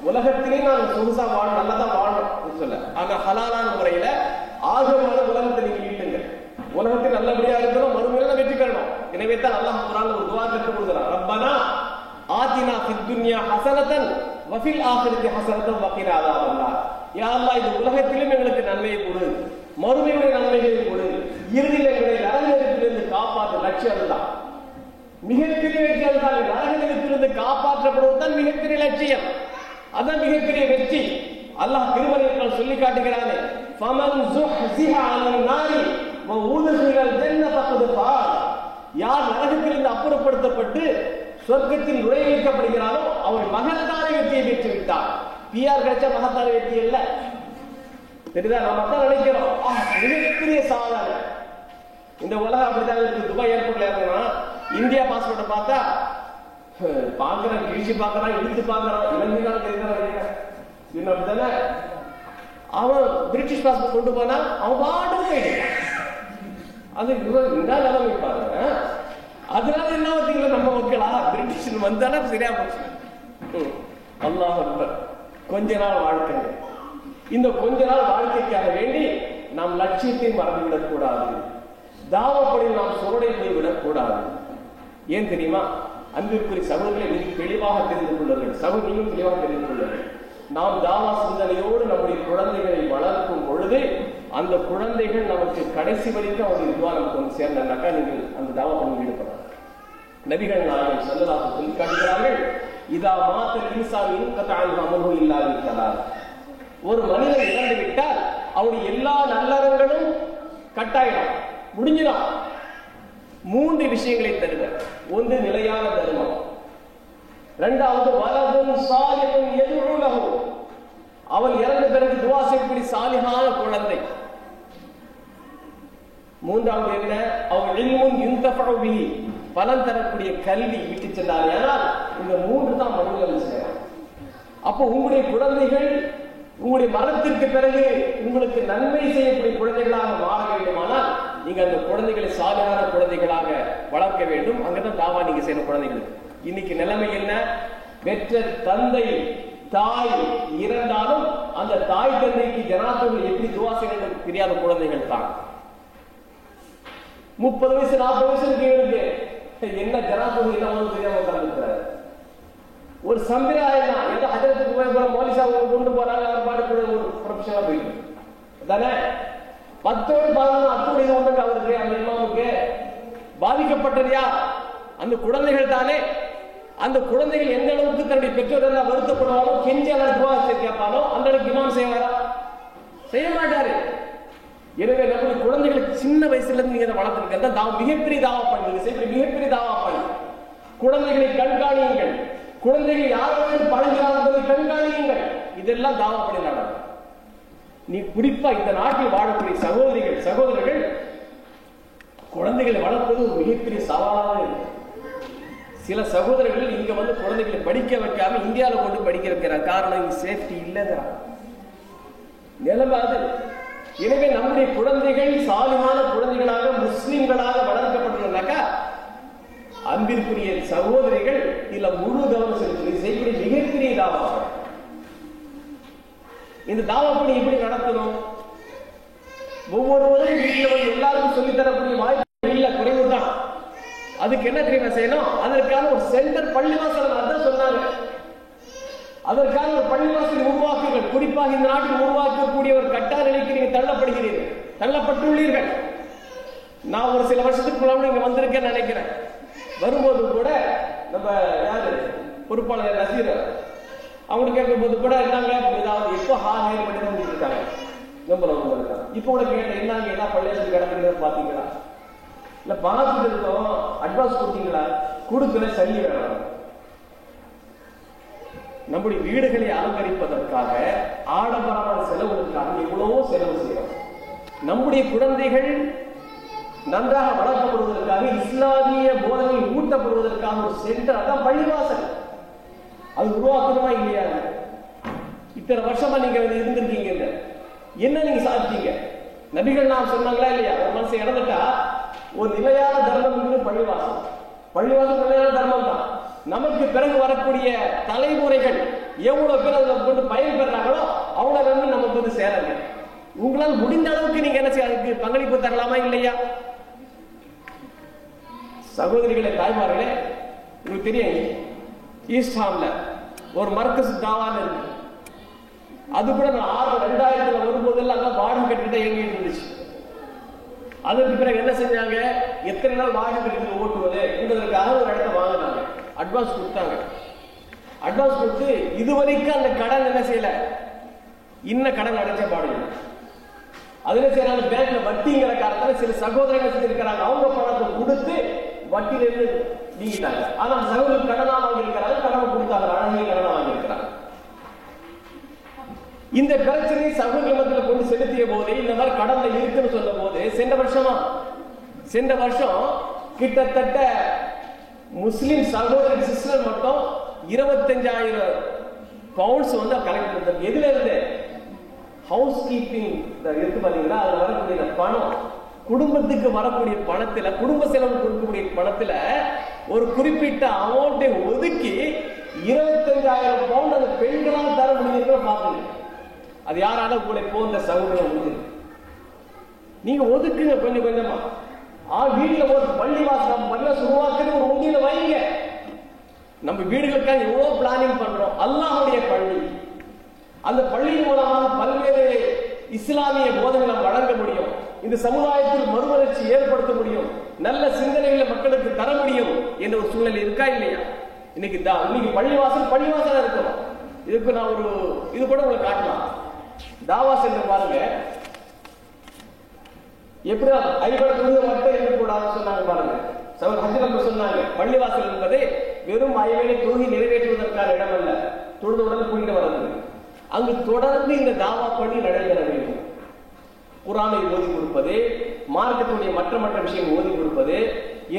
உலகத்திலே நான் சொகுசா வாழ நல்லதான் வாழணும் சொல்ல, ஆனா ஹலாலான முறையில ஆகமான உலகத்தை நீங்க ஈட்டுங்க. உலகத்தில் நல்லபடியா இருக்கணும், மறுமையில வெற்றி பெறணும். எனவே தான் அல்லாஹ் குர்ஆன்ல ஒரு துஆ கற்றுக் கொடுக்கிறார். ரப்பனா ஆதினா ஃபித் துன்யா ஹஸனத்தன் வ ஃபில் ஆখিরাতি ஹஸனத்தன் வ கினா அஸாபன்னார். யா அல்லாஹ், இந்த உலகத்திலும் எங்களுக்கு நன்மையை கொடு, மறுமையிலே நன்மைகளை கொடு, இறுதியில் எங்களை நரகத்திலிருந்து காப்பாற்று. லட்சியம் அதுதான், மிகப்பெரிய வெற்றி அதுதான். நரகத்திலிருந்து காப்பாற்றப்படுவதுதான் மிகப்பெரிய லட்சியம், அதான் மிகப்பெரிய வெற்றி. அல்லாஹ் திருமறையில் சொல்லி காட்டுகிறானே, ஃபமன் ஸுஹ்ஸிஹ அலன் நாரி வ உத்ஹிலல் ஜன்னத ஃபகத் ஃபாஸ். யார் நரகத்திலிருந்து அப்புறப்படுத்தப்பட்டு சொர்க்கத்தில் நுழைய வைக்கப்படுகிறாரோ அவர் மகத்தான வெற்றியை பெற்று விட்டார். பிஆர் கிடைச்ச மகத்தான வெற்றி இல்ல, தெரியுதா? நம்ம தான் நினைக்கிறோம் மிகப்பெரிய சாதனை. இந்த உலகம் அப்படித்தான் இருக்கு. துபாய் ஏர்போர்ட்ல இருக்கா, இந்தியா பாஸ்போர்ட்டை பார்த்தா பாக்குறான், கிழிச்சு பாக்குறான், இழுத்து பாக்குறான், இலங்கைக்கான தெரியுதான் அப்படித்தானே. அவன் பிரிட்டிஷ் பாஸ்போர்ட் கொண்டு போனா அவன் பாட்டுக்கு போயிட்டான். அது என்ன நிலைமை பாருங்க. அதனால என்ன பார்த்தீங்களா, நம்ம மக்களா பிரிட்டிஷ் வந்தானா சரியா போச்சு. அல்லாஹ் அக்பர். கொஞ்ச நாள் வாழ்க்கை, இந்த கொஞ்ச நாள் வாழ்க்கைக்காக வேண்டி நாம் லட்சியத்தை மறந்துவிடக் கூடாது, தாவப்படியில் நாம் சுவடை போய்விடக் கூடாது. ஏன் தெரியுமா? அன்பிற்குரிய சகோதரர்களை நீங்கள் தெளிவாக தெரிந்து கொள்ளுங்கள், சகோதரியும் தெளிவாக தெரிந்து கொள்ளுங்கள். நாம் தாவா சிந்தனையோடு நம்முடைய குழந்தைகளை வளர்க்கும் பொழுது அந்த குழந்தைகள் நமக்கு கடைசி வரைக்கும் அவருடைய துவா நமக்கு வந்து சேர்ந்தாக்கா நீங்கள் அந்த தாவா பண்ணி ஈடுபடலாம். நபிகள் நாயகம் ஸல்லல்லாஹு அலைஹி வஸல்லம் சொல்லி காட்டுகிறார்கள், இதா மாத்தல் இன்சான் இன்கதஅ அமலுஹு இல்லா பிஸலாத். ஒரு மனிதன் இறந்து விட்டால் அவருடைய எல்லா நல்லறங்களும் கட்டாயம் முடிஞ்சிடும். 3 விஷயங்களை தருகிறார். ஒன்று நிலையான தர்மம், இரண்டாவது வலதுன் சாலிஹுன் யதுஉ லஹு, அவன் இறந்த பிறகு துஆ செய்யக்கூடிய சாலிஹான குழந்தை. மூன்றாவது என்ன? அவன் இல்முன் யுன்தஃபஉ பிஹி, பலன் தரக்கூடிய கல்வி விட்டு சென்றார். ஆனால் இந்த 3 தான் மனிதர்கள் செய்யலாம். அப்போ உங்களுடைய குழந்தைகள் உங்களுடைய மரணத்திற்கு பிறகு உங்களுக்கு நன்மை செய்யக்கூடிய குழந்தைகளாக மாற வேண்டுமானால் நீங்க அந்த குழந்தைகளை சாதாரண குழந்தைகளாக வளர்க்க வேண்டும். அங்கதான் தாவா நீங்க செய்யணும் குழந்தைகளுக்கு. இன்னைக்கு நிலைமை என்ன? பெற்ற தந்தை தாய் இறந்தாலும் அந்த தாய் தந்தைக்கு ஜனாதர்கள் எப்படி துவா செய்யணும் தெரியாத குழந்தைகள் தான். 30 வயசு 40 வயசு இருக்கு, என்ன ஜனாதர்கள் என்ன தெரியாம உட்கார்ந்துருக்கிறாரு. ஒரு சம்பிரதாயம் தான். எந்த ஹஜரத்துக்கு போய் மோலிசா கொண்டு போறாங்க, அவர் பாட்டு ஒரு ப்ரொஃபஷனா போயிட்டு தானே. 10ஓடு 11 அத்துடைய ஒன்றுங்க அவருக்கு, அந்த இமாமுக்கு பாதிக்கப்பட்டது யார்? அந்த குழந்தைகள் தானே. அந்த குழந்தைகள் எந்த அளவுக்கு தன்னுடைய பெற்றோர்கள் வருத்தப்படுவாரோ, கெஞ்சி அளவுக்கு கேட்பாரோ அந்த அளவுக்கு இமாம் செய்வாரா? செய்ய மாட்டாரு. எனவே நம்முடைய குழந்தைகளுக்கு சின்ன வயசுல இருந்து நீங்க வளர்த்துருக்க மிகப்பெரிய தாவா பண்ணி செய்ய மிகப்பெரிய தாவா பண்ணி குழந்தைகளை கண்காணியுங்கள். குழந்தைகள் யாரோடு பழகிறார்கள் கண்காணியுங்கள். இதெல்லாம் தாவா பண்ணி நீ குறிப்பா இந்த நாட்டில் வாழக்கூடிய சகோதரர்கள் குழந்தைகளை வளர்ப்பது ஒரு மிகப்பெரிய சவாலாக இருக்கு. சில சகோதரர்கள் இங்க வந்து குழந்தைகளை படிக்க வைக்காம இந்தியாவில் கொண்டு படிக்க வைக்கிறார். காரணம் இங்க சேஃப்டி இல்லைங்கிறார். நிலைமை அது. எனவே நம்முடைய குழந்தைகள் சாலிமான குழந்தைகளாக முஸ்லிம்களாக வளர்க்கப்பட்டுள்ளனாக்கா அன்பிற்குரிய சகோதரிகள் இதுல முழு கவனம் செலுத்தி செய்யக்கூடிய மிகப்பெரிய தாவா. இந்த தாவா பணி எப்படி நடத்தணும்? ஒவ்வொருவரும் வீட்டில் வந்து எல்லாருக்கும் சொல்லித்தரக்கூடிய வாய்ப்பு இல்ல, குறைவுதான். அதுக்கு என்ன தெரியுமா செய்யணும்? அதற்கான ஒரு சென்டர் பள்ளிவாசல் அதான் சொன்னாங்க. அதற்கான ஒரு பள்ளிவாசல் உருவாக்குங்கள். குறிப்பாக இந்த நாட்டில் உருவாக்கக்கூடிய ஒரு கட்டாய நிலைக்கு நீங்க தள்ளப்படுகிறீர்கள், தள்ளப்பட்டுள்ளீர்கள். நான் ஒரு சில வருஷத்துக்கு முன்னாடி இங்க வந்திருக்கேன்னு நினைக்கிறேன். வரும்போது கூட நம்ம யாரு பொறுப்பாளர் நசீர் அவங்க கேட்கும் போது கூட என்னங்க ஏதாவது எப்போ ஹால் பண்ணி தான் இருக்காங்க. இப்போ கூட கேட்டேன், என்னங்க என்ன பள்ளிவாசல் கிடக்குறீங்க பாத்தீங்களா, இல்ல பார்த்துட்டு இருக்கோம், அட்வான்ஸ் கொடுத்தீங்களா? கொடுக்கல, சல்லி வேணும். நம்முடைய வீடுகளை அலங்கரிப்பதற்காக ஆடம்பரமான செலவுகளுக்காக எவ்வளவோ செலவு செய்யறோம். நம்முடைய குழந்தைகள் நன்றாக வளர்க்கப்படுவதற்காக இஸ்லாமிய போதனை ஊட்டப்படுவதற்காக ஒரு சென்டர், அதான் பள்ளிவாசல். அது உருவாக்கணுமா இல்லையா? இத்தனை வருஷமா நீங்க இருந்திருக்கீங்க, என்ன நீங்க சாதிச்சீங்க? நபிகள் நாம் சொன்னாங்களா இல்லையா? ஒரு மனசை இறந்துட்டா ஒரு நிலையான தர்மம் பள்ளிவாசல். பள்ளிவாசல் நிலையான தர்மம் தான். நமக்கு பிறகு வரக்கூடிய தலைமுறைகள் எவ்வளவு பேர் அதுல கொண்டு பயன் பெறாங்களோ அவ்வளவு வந்து நமக்கு வந்து சேரங்க. உங்களால் முடிந்த அளவுக்கு நீங்க என்ன செய்ய பங்களிப்பு தரலாமா இல்லையா? சகோதரிகளே, தாய்மார்களே, உங்களுக்கு தெரியும் ஈஸ்டாம்ல ஒரு மர்கஸ் தாவான்னு இருக்கு. அது கூட நான் 2000 வரும்போதெல்லாம் அதான் வாடகை கட்டிட்டு இயங்கிட்டு இருந்துச்சு. அதற்கு பிறகு என்ன செஞ்சாங்க, எத்தனை நாள் வாடகை கட்டிட்டு ஓட்டுவது என்பதற்காக ஒரு இடத்த வாங்கினாங்க. அட்வான்ஸ் கொடுத்தாங்க. அட்வான்ஸ் கொடுத்து இதுவரைக்கும் அந்த கடன் என்ன செய்யல, இன்னும் கடன் அடைச்ச பாடுங்க. அதுல செய்யறாங்க பேங்க்ல வட்டிங்கிற காரணத்தால சில சகோதரர்கள் செஞ்சிருக்கிறாங்க, அவங்க பணத்தை கொடுத்து வட்டியிலிருந்து நீங்கிட்டாங்க. ஆனா அந்த சகோதரர்கள் கடனா வாங்கியிருக்கிறாங்க, கடனை கொடுத்தாங்க, அழகிய கடனா வாங்கியிருக்கிறாங்க. இந்த பிரச்சனை சகோதரத்தில் கொண்டு செலுத்திய போது இந்த மாதிரி கடன்ல இருக்குன்னு சொல்லும் போது சென்ற வருஷம் கிட்டத்தட்ட முஸ்லிம் சகோதரர் சிஸ்டர் மட்டும் 25,000 பவுண்ட்ஸ் வந்து கலெக்ட் பண்ணிருந்தாங்க. எதுல இருந்து? ஹவுஸ் கீப்பிங் இருக்கு பாத்தீங்களா, அதுல வரக்கூடிய பணம், குடும்பத்துக்கு வரக்கூடிய பணத்துல, குடும்ப செலவு கொடுக்கக்கூடிய பணத்துல ஒரு குறிப்பிட்ட அமௌண்ட்டை ஒதுக்கி 25,000 பவுண்ட் அந்த பெண்களால் தர முடியுங்கிற பாத்தீங்க. அது யாரால கூட போன்ற சகோதரர் முடியுது. நீங்க ஒதுக்குங்க கொஞ்சம் கொஞ்சமா. வீட்டுல ஒரு பள்ளிவாசல் உருவாக்குறது ஒரு உண்டியில வைங்க. நம்ம வீடுகளுக்காக எவ்வளவு பிளானிங் பண்றோம். அல்லாஹ்வுடைய பள்ளி, அந்த பள்ளியின் மூலமாக பல்வேறு இஸ்லாமிய போதனைகளை வழங்க முடியும். இந்த சமுதாயத்தில் மறுமலர்ச்சி ஏற்படுத்த முடியும், நல்ல சிந்தனைகளை மக்களுக்கு தர முடியும் என்ற ஒரு சூழ்நிலை இருக்கா இல்லையா? இன்னைக்கு பள்ளிவாசல் இருக்கும். இதுக்கு நான் ஒரு இது கூட உங்களுக்கு காட்டலாம். தாவா சென்று பாருங்க, எப்படி ஐவடை மட்டும் இருக்கக்கூடாதுன்னு சொன்னாங்க பாருங்க. ஹஜ்ரத் சொன்னாங்க, பள்ளிவாசல் என்பது வெறும் ஐவேளை தொழுகை நிறைவேற்றுவதற்கான இடம் அல்ல, தொழுதுடன் போயிட்டு வர்றது. அங்கு தொடர்ந்து இந்த தாவா பணி நடைபெற வேண்டும். குர்ஆனை ஓதி கொடுப்பது, மார்க்கத்துடைய மற்ற விஷயங்கள் ஓதி கொடுப்பது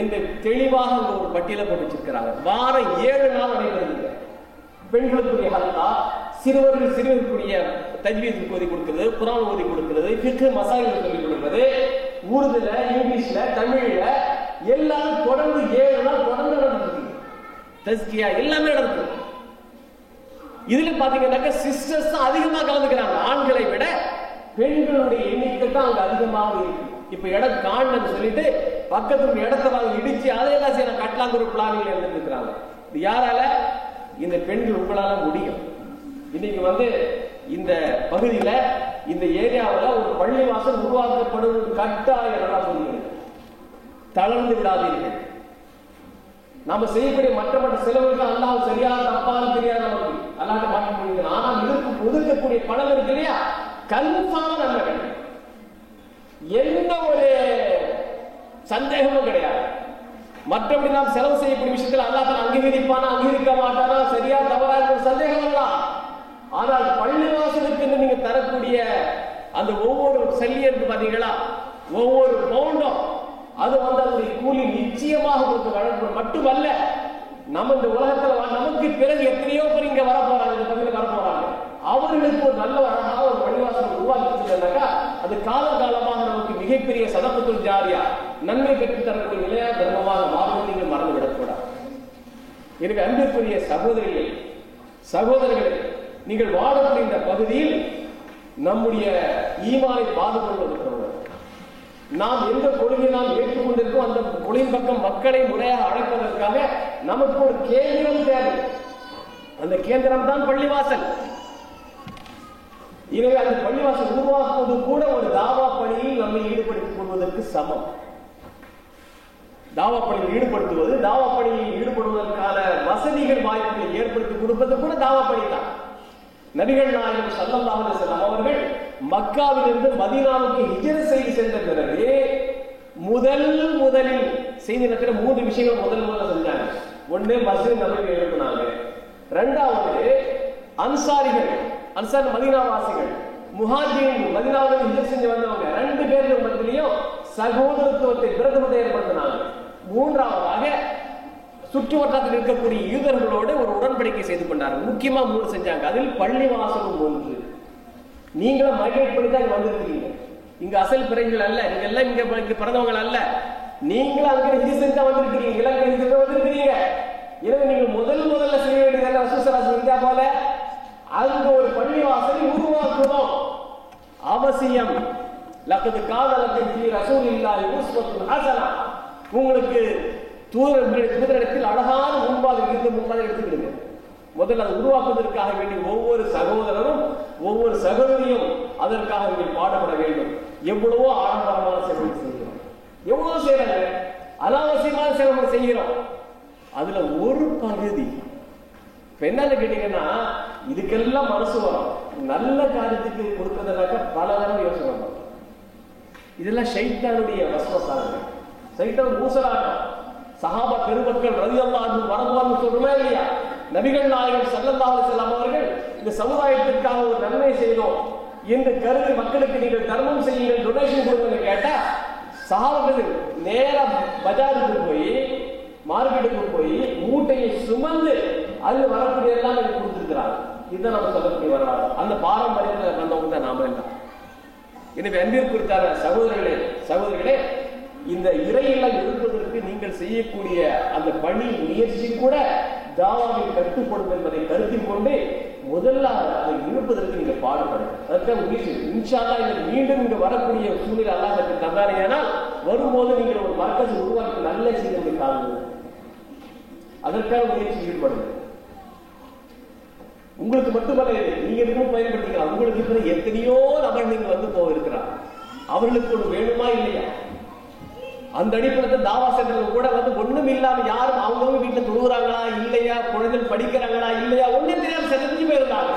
என்று தெளிவாக ஒரு பட்டியலை போட்டு வச்சிருக்கிறாங்க. வாரம் 7 நாள் நடைபெறுது. பெண்களுக்குரிய ஹல்கா, சிறுவர்களுக்குரிய தஜ்வீத் ஓதி கொடுக்கிறது, குர்ஆன் ஓதி கொடுக்கிறது, ஃபிக்ஹ் மசாயில் சொல்லி கொடுக்கிறது, உருதுல, இங்கிலீஷ்ல, தமிழ்ல எல்லாம் தொடர்ந்து 7 நாள் தொடர்ந்து நடக்குது. தஸ்கியா எல்லாமே நடக்குது. இதுல பாத்தீங்கன்னாக்க சிஸ்டர்ஸ் தான் அதிகமா கலந்துக்கிறாங்க. ஆண்களை விட பெண்களுடைய எண்ணிக்கை தான் அங்க அதிகமாக இருக்கு. இப்ப இடம் காணன்னு சொல்லிட்டு பக்கத்துல இடத்தை வாங்கி இடிச்சு அதையெல்லாம் செய்ய கட்டலாங்கிற ஒரு பிளானிங்ல இருந்துருக்கிறாங்க. இது யாரால? இந்த பெண்கள் உங்களால முடியும். இன்னைக்கு வந்து இந்த பகுதியில, இந்த ஏரியாவில் ஒரு பள்ளிவாசல் உருவாக்கப்படுவது கட்டாயம். நல்லா சொல்லுங்க, தளர்ந்து விடாதீர்கள். நாம செய்யக்கூடிய மற்ற செலவுகள் அல்லாஹ் சரியாக தப்பாலும் தெரியாது, நமக்கு அல்லாஹ் மாற்ற முடியுது. ஆனால் இதற்கு ஒதுக்கக்கூடிய பணம் இருக்கு இல்லையா, கன்ஃபார்ம் நன்மைகள், எந்த ஒரு சந்தேகமும் கிடையாது. மற்றபடி நாம் செலவு செய்யக்கூடிய விஷயத்தில் அல்லாஹ் தான் அங்கீகரிப்பானா அங்கீகரிக்க மாட்டானா, சரியா தவறா ஒரு சந்தேகம் வரலாம். ஆனால் பள்ளிவாசலுக்கு நீங்க தரக்கூடிய அந்த ஒவ்வொரு சல்லியருக்கு பாத்தீங்களா, ஒவ்வொரு பவுண்டும் அது வந்து அதனுடைய கூலி நிச்சயமாக உங்களுக்கு வழங்கப்படும். மட்டுமல்ல, நம்ம இந்த உலகத்துல நமக்கு பிறகு எத்தனையோ பேர் இங்க வர போறாங்க, இந்த பகுதியில் வர போறாங்க. அவர்களுக்கு ஒரு நல்ல அழகாக ஒரு பள்ளிவாசல் உருவாக்கினாக்கா அது காலகாலமாக நமக்கு மிகப்பெரிய சதகத்துல் ஜாரியா, நன்மை பெற்று தரக்கூடிய நிலையா தர்மமாக மாறும். நீங்கள் மறந்து விடக்கூடாது. எனவே அன்பிற்குரிய சகோதரர்களே, நீங்கள் வாழக்கூடிய இந்த பகுதியில் நம்முடைய ஈமானை பாதுகாப்பதற்கு நாம் எந்த கொள்கையை நாம் ஏற்றுக்கொண்டிருக்கோம் அந்த கொள்கையின் பக்கம் மக்களை முறையாக அழைப்பதற்காக நமக்கு ஒரு கேந்திரம் தேவை. அந்த கேந்திரம் தான் பள்ளிவாசல். எனவே அந்த பள்ளிவாசல் உருவாக்குவது கூட ஒரு தாவா பணியில் நம்மை ஈடுபடுத்திக் கொள்வதற்கு சமம். தாவா பணியில் ஈடுபடுத்துவது, தாவா பணியில் ஈடுபடுவதற்கான வசதிகள் வாய்ப்புகளை ஏற்படுத்தி கொடுப்பது கூட தாவா பணி தான். நபிகள் நாயகம் ஸல்லல்லாஹு அலைஹி வஸல்லம் அவர்கள் மக்காவிலிருந்து மதீனாவுக்கு ஹிஜ்ரத் செய்து சென்ற பிறகு முதலில் செய்தி நடக்கிற 3 விஷயங்கள் முதல்ல செஞ்சாங்க. ஒண்ணு மஸ்ஜித் நபவி எழுப்பினாங்க. இரண்டாவது அன்சாரிகள், அன்சார் மதீனாவாசிகள், முஹாஜிரின் மதீனாவுக்கு ஹிஜ்ரத் செஞ்சு வந்தவங்க 2 பேருக்கு மத்தியிலும் சகோதரத்துவத்தை பிரதமத்தை ஏற்படுத்தினாங்க. மூன்றாவதாக சுற்று வட்டாரத்தில் இருக்கக்கூடிய யூதர்களோடு ஒரு உடன்படிக்கை செய்து கொண்டார்கள். முக்கியமா 3 செஞ்சாங்க. அதில் பள்ளிவாசலும் ஒன்று. நீங்களும் மைக்ரேட் பண்ணி தான் வந்திருக்கீங்க. இங்க அசல் பிறங்கள் அல்ல, நீங்க எல்லாம் இங்க பிறந்தவங்க அல்ல. நீங்களும் அங்க ஹிஜ்ரத் செஞ்சு வந்திருக்கிறீங்க, இலங்கை ஹிஜ்ரத் வந்திருக்கிறீங்க. எனவே நீங்க முதல்ல செய்ய வேண்டியது ரசூலுல்லாஹி செஞ்சா போல அங்க ஒரு பள்ளிவாசலை உருவாக்கணும், அவசியம். லக்கது காதலத்தின் ஃபீ ரசூலில்லாஹி உஸ்வத்துன் ஹஸனா. உங்களுக்கு தூதரிடத்தில் அழகான முன்பாக எடுத்துக்கிடுங்க. முதல்ல அதை உருவாக்குவதற்காக வேண்டி ஒவ்வொரு சகோதரரும் ஒவ்வொரு சகோதரியும் அதற்காக நீங்கள் பாடுபட வேண்டும். எவ்வளவோ ஆடம்பரமான சேவைகள் செய்கிறோம், எவ்வளவு செய்யறாங்க, அனாவசியமான சேவைகள் செய்கிறோம். அதுல ஒரு பகுதி இப்ப என்னன்னு கேட்டீங்கன்னா, இதுக்கெல்லாம் மனசு வரும். நல்ல காரியத்துக்கு கொடுக்கறதுனாக்க பல தடவை யோசனை பண்ணும். இதெல்லாம் ஷைத்தானுடைய வஸ்வசானது, ஷைத்தான் ஊசலாட்டம். சஹாபா பெருமக்கள் ரலியல்லாஹு அன்ஹும் வரலாறு சொல்றோமா இல்லையா? நபிகள் நாயகம் ஸல்லல்லாஹு அலைஹி வஸல்லம் அவர்கள் இந்த சமுதாயத்திற்காக ஒரு நன்மை செய்தோம் என்று கருதி மக்களுக்கு நீங்கள் தர்மம் செய்யுங்கள், டொனேஷன் கொடுங்க கேட்டா சஹாபாக்கள் நேரா பஜாருக்கு போய் மார்க்கெட்டுக்கு போய் மூட்டையை சுமந்து அது வரக்கூடிய எல்லாம் கொடுத்துருக்கிறாங்க. இதுதான் நம்ம சொல்லக்கூடிய வரலாறு. அந்த பாரம்பரியத்தில் வந்தவங்க தான் நாம எல்லாம். எனவே அன்பிற்குரிய சகோதரர்களே, இந்த இறையெல்லாம் எழுப்பதற்கு நீங்கள் செய்யக்கூடிய அந்த பணி முயற்சி கூட தாவாவில் கட்டுப்படும் என்பதை கருத்தில் கொண்டு முதல்ல அதை இழுப்பதற்கு நீங்க பாடுபடும். அதுக்காக முயற்சி. இன்ஷா அல்லாஹ் இங்க மீண்டும் இங்க வரக்கூடிய சூழ்நிலை அல்லாஹ் எனக்கு தந்தானேனால் வரும்போது நீங்கள் ஒரு மர்க்கஸ் உருவாக்கி நல்ல செய்தி காணுங்க. அதற்காக முயற்சி ஈடுபடுங்க. உங்களுக்கு மட்டுமல்ல, நீங்க எதுவும் பயன்படுத்திக்கலாம். உங்களுக்கு இருக்கிற எத்தனையோ நபர் நீங்க வந்து போக இருக்கிறார், அவர்களுக்கு ஒரு வேணுமா இல்லையா? அந்த அடிப்படையில் தாவா சென்டர்கள் கூட வந்து ஒண்ணும் இல்லாம யாரும் அவங்கவுங்க வீட்டுல தொழுகிறாங்களா இல்லையா, குழந்தைகள் படிக்கிறாங்களா இல்லையா, ஒன்றும் தெரியாம செஞ்சு போயிருந்தாங்க.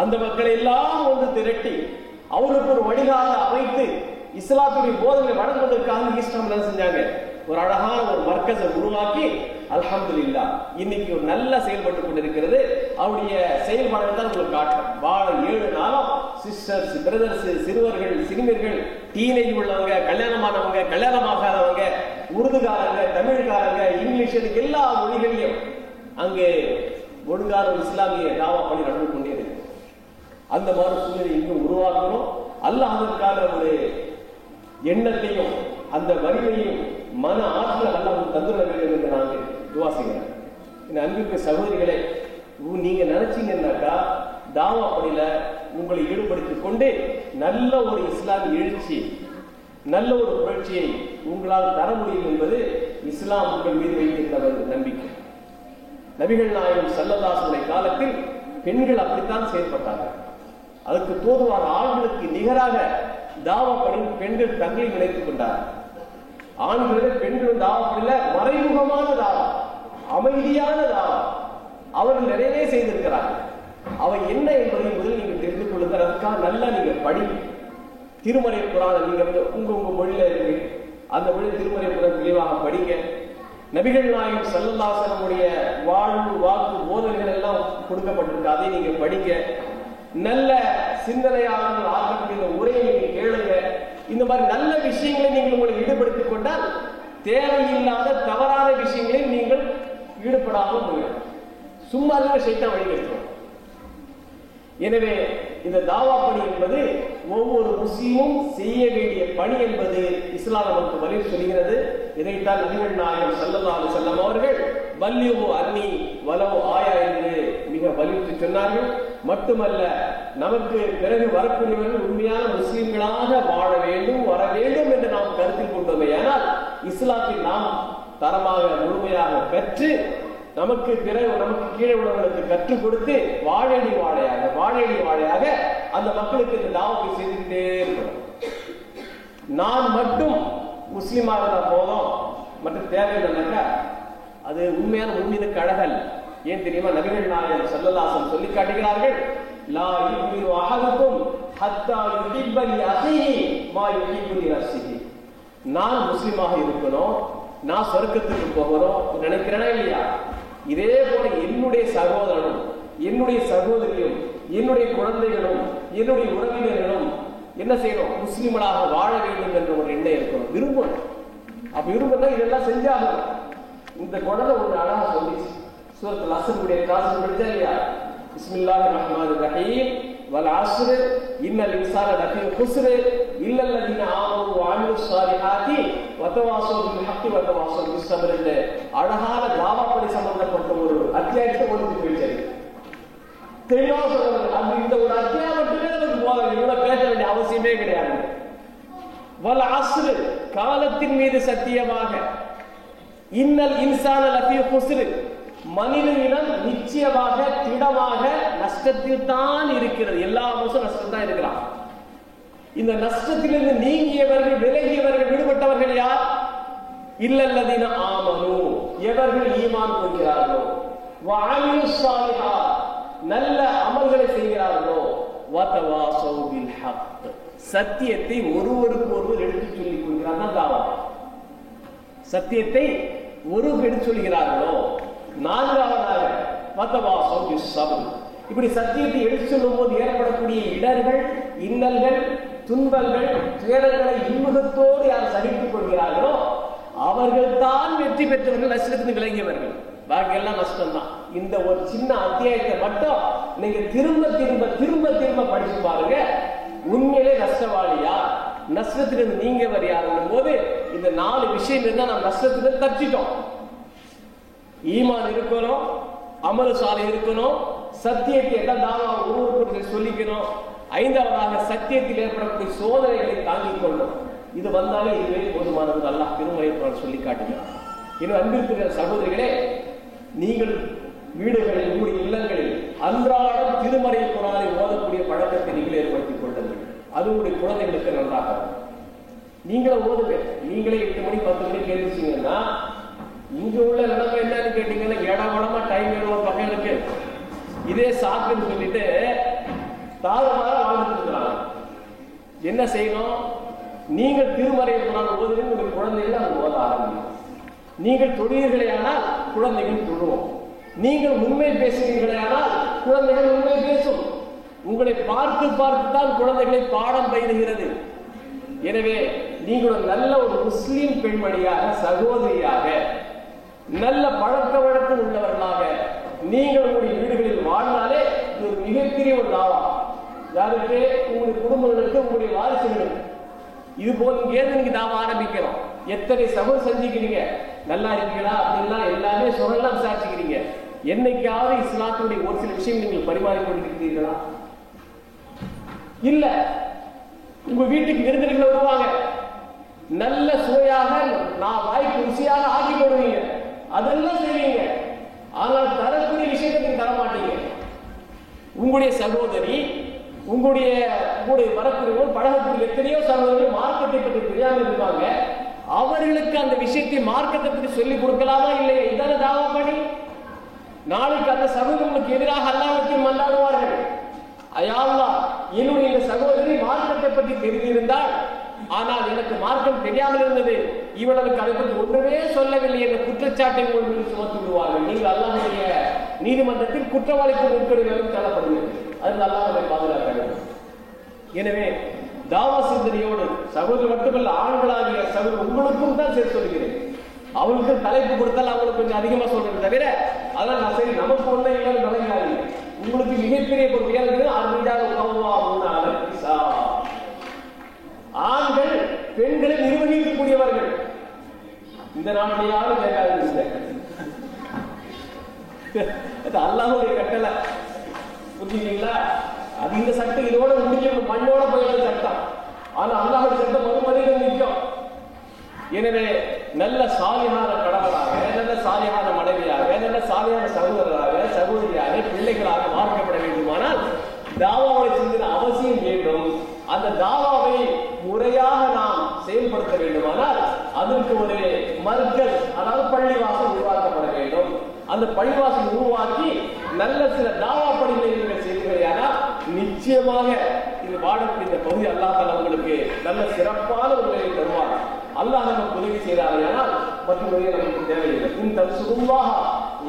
அந்த மக்களை எல்லாம் ஒன்று திரட்டி அவருக்கு ஒரு வழிகாக அமைத்து இஸ்லாத்துடைய போதனை வழங்குவதற்காக இஸ்லாம் என்ன செஞ்சாங்க, ஒரு அழகான ஒரு மர்க்கஸை உருவாக்கி அல்ஹம்துலில்லாஹ் இன்னைக்கு ஒரு நல்ல செயல்பட்டு கொண்டிருக்கிறது. அவருடைய செயல்பாடு தான் உங்களுக்கு காட்டுறேன். வாழ 7 நாளும் சிஸ்டர்ஸ், பிரதர்ஸ், சிறுவர்கள், சிறுமியர்கள், டீனேஜ் உள்ளவங்க, கல்யாணமானவங்க, கல்யாணமாகாதவங்க, உருதுகாரங்க, தமிழ்காரங்க, இங்கிலீஷ், எல்லா மொழிகளிலும் அங்கே ஒழுங்கான இஸ்லாமிய தாவா பணி நடந்து கொண்டே இருக்கு. அந்த மாதிரி சூழ்நிலை இன்னும் உருவாக்கணும். அல்லாஹ் அதற்கான ஒரு எண்ணத்தையும் அந்த வலிமையும் மன ஆற்றல் அல்லாஹ் தந்துட வேண்டும் என்று நாங்கள் துவா செய்கிறோம். இந்த அன்பிற்கு சகோதரிகளே, நீங்க நினைச்சீங்கன்னாக்கா தாவா பணியில உங்களை ஈடுபடுத்திக் கொண்டு நல்ல ஒரு இஸ்லாமிய எழுச்சி, நல்ல ஒரு புரட்சியை உங்களால் தர முடியும் என்பது இஸ்லாம் உங்கள் மீது வைத்திருந்த நம்பிக்கை. நபிகள் நாயகம் ஸல்லல்லாஹு அலைஹி வஸல்லம் காலத்தில் பெண்கள் அப்படித்தான் செயல்பட்டார்கள். அதுக்கு தோதுவாக ஆண்களுக்கு நிகராக தாவா பணியில் பெண்கள் தங்களை நினைத்துக் கொண்டார்கள். ஆண்களை பெண்கள் தாவா பணியில மறைமுகமான தாவா, அமைதியான தாவா அவர்கள் நிறையவே செய்திருக்கிறார்கள். அவை என்ன என்பதை முதலில் நீங்கள் தெரிந்து கொள்ளுங்கள். அதுக்காக நல்லா நீங்க படி. திருமறை குர்ஆனை நீங்க உங்க மொழியில இருக்கு, அந்த மொழி திருமறை குர்ஆன் தெளிவாக படிங்க. நபிகள் நாயகம் ஸல்லல்லாஹு அலைஹி வஸல்லம் வாழ்வு வாக்கு போதனைகள் எல்லாம் கொடுக்கப்பட்டிருக்கு, அதை நீங்க படிங்க. நல்ல சிந்தனையாளர்கள் ஆகக்கூடிய உரையை நீங்க கேளுங்க. இந்த மாதிரி நல்ல விஷயங்களை நீங்கள் உங்களை ஈடுபடுத்திக் கொண்டால் தேவையில்லாத தவறான விஷயங்களில் நீங்கள் ஈடுபடாமல் போயிடும். சும்மா இருக்க ஷைத்தான் வழிகெடுக்கும். எனவே இந்த தாவா பணி என்பது ஒவ்வொரு முஸ்லீமும் செய்ய வேண்டிய பணி என்பது இஸ்லாம் நமக்கு வழி சொல்கிறது. இதைத்தான் நபிகள் நாயகம் ஸல்லல்லாஹு அலைஹி வஸல்லம் அவர்கள் பல்லிகு அன்னி வலவ் ஆயா என்று மிக வலியுறுத்தி சொன்னார்கள். மட்டுமல்ல, நமக்கு பிறகு வரக்கூடியவர்கள் உண்மையான முஸ்லிம்களாக வாழ வேண்டும், வர வேண்டும் என்று நாம் கருத்தில் கொண்டோமே. ஆனால் இஸ்லாத்தை நாம் தரமாக முழுமையாக பெற்று நமக்கு பிறகு நமக்கு கீழே உள்ளவர்களுக்கு கற்றுக் கொடுத்து வாழடி வாழையாக அந்த மக்களுக்கு இந்த தாவத்தை செய்துக்கிட்டே இருக்கணும். நான் மட்டும் முஸ்லிமாக இருந்தா போதும், மற்றும் தேவை இல்லைனாக்கா அது உண்மையான முன்மீத கழகல். ஏன் தெரியுமா? நபிகள் நாயகம் ஸல்லல்லாஹு அலைஹி வஸல்லம் சொல்லி காட்டுகிறார்கள், லா யுமினு அஹதுக்கும் ஹத்தா யுஹிப்ப லி அஹீஹி மா யுஹிப்பு லி நஃப்ஸிஹி. நான் முஸ்லிமாக இருக்கணும், நான் சொர்க்கத்துக்கு போகணும் நினைக்கிறேனா இல்லையா? இதே போல என்னுடைய சகோதரனும் என்னுடைய சகோதரியும் என்னுடைய குழந்தைகளும் என்னுடைய உறவினர்களும் என்ன செய்யணும்? முஸ்லிம்களாக வாழ வேண்டும் என்ற ஒரு எண்ணம் இருக்கணும், விரும்பணும். அப்ப விரும்பினா இதெல்லாம் செஞ்சாகணும். இந்த குழந்தை ஒன்று அழகா சொல்லிச்சு. சூரத்துல் அஸ்ருடைய கிளாஸ் படிச்சா இல்லையா? பிஸ்மில்லாஹிர் ரஹ்மானிர் ரஹீம் வல் அஸ்ர் இன்னல் இன்சான லஃபீ குஸ்ர் இல்லல் லதீன ஆமனு வ அமிலுஸ் ஸாலிஹாத்தி வ தவாஸவ் பில் ஹக்கி வ தவாஸவ் பிஸ் ஸப்ர் என்ற அழகான தாவப்படி சம்பந்தப்பட்ட ஒரு அத்தியாயத்தை ஒதுக்கி வச்சிருக்கு. தெளிவாக சொல்றது, அது இந்த ஒரு அத்தியாயம் மட்டுமே நமக்கு போதும், இவ்வளவு பேச வேண்டிய அவசியமே கிடையாது. வல் அஸ்ர் காலத்தின் மீது சத்தியமாக, இன்னல் இன்சான லஃபீ குஸ்ர் மனித இனம் நிச்சயமாக திடமாக நஷ்டத்தில் தான் இருக்கிறது. எல்லா மனுஷனும் நஷ்டம் தான் இருக்கிறான். இந்த நஷ்டத்திலிருந்து நீங்கியவர்கள், விலகியவர்கள், விடுபட்டவர்கள் யார்? இல்லல்லதீன ஆமனு, எவர்கள் ஈமான் கொள்கிறார்களோ, வ அமிலுஸ் ஸாலிஹாத் நல்ல அமல்களை செய்கிறார்களோ, வ தவாஸவ் பில் ஹக் சத்தியத்தை ஒருவருக்கு ஒருவர் எடுத்து சொல்லிக் கொள்கிறார்கள். தாவா சத்தியத்தை ஒருவர் எடுத்து சொல்கிறார்களோ. நான்காவதாக வதவாஸவ் பிஸ் ஸப்ர், இப்படி சத்தியத்தை எடுத்து சொல்லும் போது ஏற்படக்கூடிய இடர்கள், இன்னல்கள், துன்பங்கள், துயரங்களை இன்முகத்தோடு யார் சகித்துக் கொள்கிறார்களோ அவர்கள் தான் வெற்றி பெற்றவர்கள், நஷ்டத்திற்கு விளங்கியவர்கள். பாக்கி எல்லாம் நஷ்டம் தான். இந்த ஒரு சின்ன அத்தியாயத்தை மட்டும் நீங்க திரும்ப திரும்ப திரும்ப திரும்ப படிச்சு பாருங்க. உண்மையிலே நஷ்டவாளியா, நஷ்டத்திலிருந்து நீங்கவர் யாருன்னும் போது இந்த 4 விஷயம் இருந்தா நம்ம நஷ்டத்திலிருந்து தப்பிச்சிட்டோம். ஈமான் இருக்கணும், அமல சாலை இருக்கணும், சத்தியத்தை எல்லாம் தாவா ஒருவருக்கு சொல்லிக்கணும். 5வதாக சத்தியத்தில் ஏற்படக்கூடிய சோதனைகளை தாங்கிக் கொள்ளணும். இது வந்தாலே இதுவே போதுமானது. அல்லாஹ் திருமறையில் சொல்லி காட்டுகிறார். இன்னும் அன்பிற்குரிய சகோதரிகளே, நீங்கள் வீடுகளில், உங்களுடைய இல்லங்களில் அன்றாடம் திருமறை குர்ஆனை ஓதக்கூடிய பழக்கத்தை நீங்கள் ஏற்படுத்திக் கொள்ளுங்கள். அது உங்களுடைய குழந்தைகளுக்கு நன்றாக நீங்களே ஓதுங்க. நீங்களே 8 மணி 10 மணி கேட்டுச்சீங்கன்னா, இங்க உள்ள நிலைமை என்னன்னு கேட்டீங்கன்னா, ஏடாமடமா டைம் வேணும் பகைகளுக்கு, இதே சாக்குன்னு சொல்லிட்டு தாறுமாற வாழ்ந்துட்டு இருக்கிறாங்க. என்ன செய்யணும்? நீங்கள் திருமறை குர்ஆன் ஓதுங்க, உங்களுடைய குழந்தைகளை அது ஓத ஆரம்பிக்கும். நீங்கள் தொழுவீர்களே ஆனால் குழந்தைகள் தொழுவோம். நீங்கள் உண்மை பேசுவீர்களே ஆனால் குழந்தைகள் உண்மை பேசும். உங்களை பார்த்து பார்த்துத்தான் குழந்தைகளை பாடம் பயிலுகிறது. எனவே நீங்கள் நல்ல ஒரு முஸ்லீம் பெண்மணியாக, சகோதரியாக, நல்ல பழக்க வழக்கம் உள்ளவர்களாக நீங்கள் உங்களுடைய வீடுகளில் வாழ்ந்தாலே இது ஒரு மிகப்பெரிய ஒரு தாவா. யாருக்கு? உங்களுடைய குடும்பங்களுக்கு, உங்களுடைய வாரிசுகளுக்கு. இது போல நீங்க தாவா ஆரம்பிக்கிறோம். எத்தனை சபை செஞ்சுக்கிறீங்க, நல்லா இருக்கீங்களா அப்படின்னா எல்லாமே சொல்லலாம் விசாரிச்சுக்கிறீங்க. என்னைக்காவது இஸ்லாத்துடைய ஒரு சில விஷயம் நீங்கள் பரிமாறிக்கொண்டிருக்கிறீர்களா? இல்ல. உங்க வீட்டுக்கு விருந்தினர்கள் வருவாங்க, நல்ல சுவையாக நான் வாய்க்கு ருசியாக ஆக்கி போடுவீங்க, அதெல்லாம் செய்வீங்க. ஆனால் தரக்கூடிய விஷயத்தை நீங்க தர மாட்டீங்க. உங்களுடைய சகோதரி, உங்களுடைய வரக்கூடிய பழகக்கூடிய எத்தனையோ சகோதரர்கள் மார்க்கத்தை பற்றி தெரியாமல் இருப்பாங்க. அவர்களுக்கு அந்த விஷயத்தை, மார்க்கத்தை பற்றி சொல்லிக் கொடுக்கலாமா இல்லையா? இதான தாவா பணி. நாளைக்கு அந்த சகோதரர்களுக்கு எதிராக அல்லாஹ்வுக்கு மன்றாடுவார்கள், யா அல்லாஹ், என்னுடைய இந்த சகோதரி மார்க்கத்தை பற்றி தெரிந்திருந்தால், ஆனால் எனக்கு மார்க்கம் தெரியாமல் இருந்தது, இவனுக்கு அதை பற்றி ஒன்றுமே சொல்லவில்லை என்ற குற்றச்சாட்டை உங்கள் மீது சுமத்தி விடுவார்கள். நீங்கள் அல்லாஹ்வுடைய நீதிமன்றத்தில் குற்றவாளிக்கு முன்கொடுமையும் தள்ளப்படுவீர்கள். அது அல்லாஹ்வை பாதுகாக்க வேண்டும். எனவே தாவா சிந்தனையோடு சகோதரர் மட்டுமல்ல, ஆண்களாகிய சகோதரர் உங்களுக்கும் தான் சேர்த்து சொல்கிறேன். அவங்களுக்கு தலைப்பு கொடுத்தால் அவங்களுக்கு கொஞ்சம் அதிகமா சொல்றது தவிர, அதான் நான் சரி நமக்கு ஒன்றை இல்லைன்னு நினைக்காது. உங்களுக்கு மிகப்பெரிய பொறுப்பு இருக்குது. ஆண்கள் பெண்களை நிர்வகிக்கக்கூடியவர்கள். இந்த நாட்டில் யாரும் கேட்காது, அல்லாஹ்வுடைய கட்டளை. புரிஞ்சுங்களா? அது இந்த சட்டம் இதோட முடிக்கணும், மண்ணோட போயிடுற சட்டம். ஆனா அல்லாஹ்வுடைய சட்டம் மறுபடியும் நிற்கும். எனவே நல்ல சாலியான கணவராக, நல்ல சாலியான மனைவியாக, நல்ல சாலியான சகோதரராக, சகோதரியாக, பிள்ளைகளாக மாற்றப்பட வேண்டுமானால் தாவாவை சிந்தின அவசியம் வேண்டும். அந்த தாவாவை முறையாக நாம் செயல்படுத்த வேண்டுமானால் அதற்கு ஒரு மர்கஸ், அதாவது பள்ளிவாசல் உருவாக்கப்பட வேண்டும். அந்த பள்ளிவாசல் உருவாக்கி நல்ல சில தாவா பணிகளை நீங்கள் செய்தீர்களானால் நிச்சயமாக இது வாழக்கூடிய இந்த பகுதி அல்லாஹ் தஆலா உங்களுக்கு நல்ல சிறப்பான ஒரு நிலையை தருவார். அல்லாஹ் நமக்கு உதவி செய்தார்கள் மற்றும் நமக்கு தேவையில்லை. இந்த சுருவாக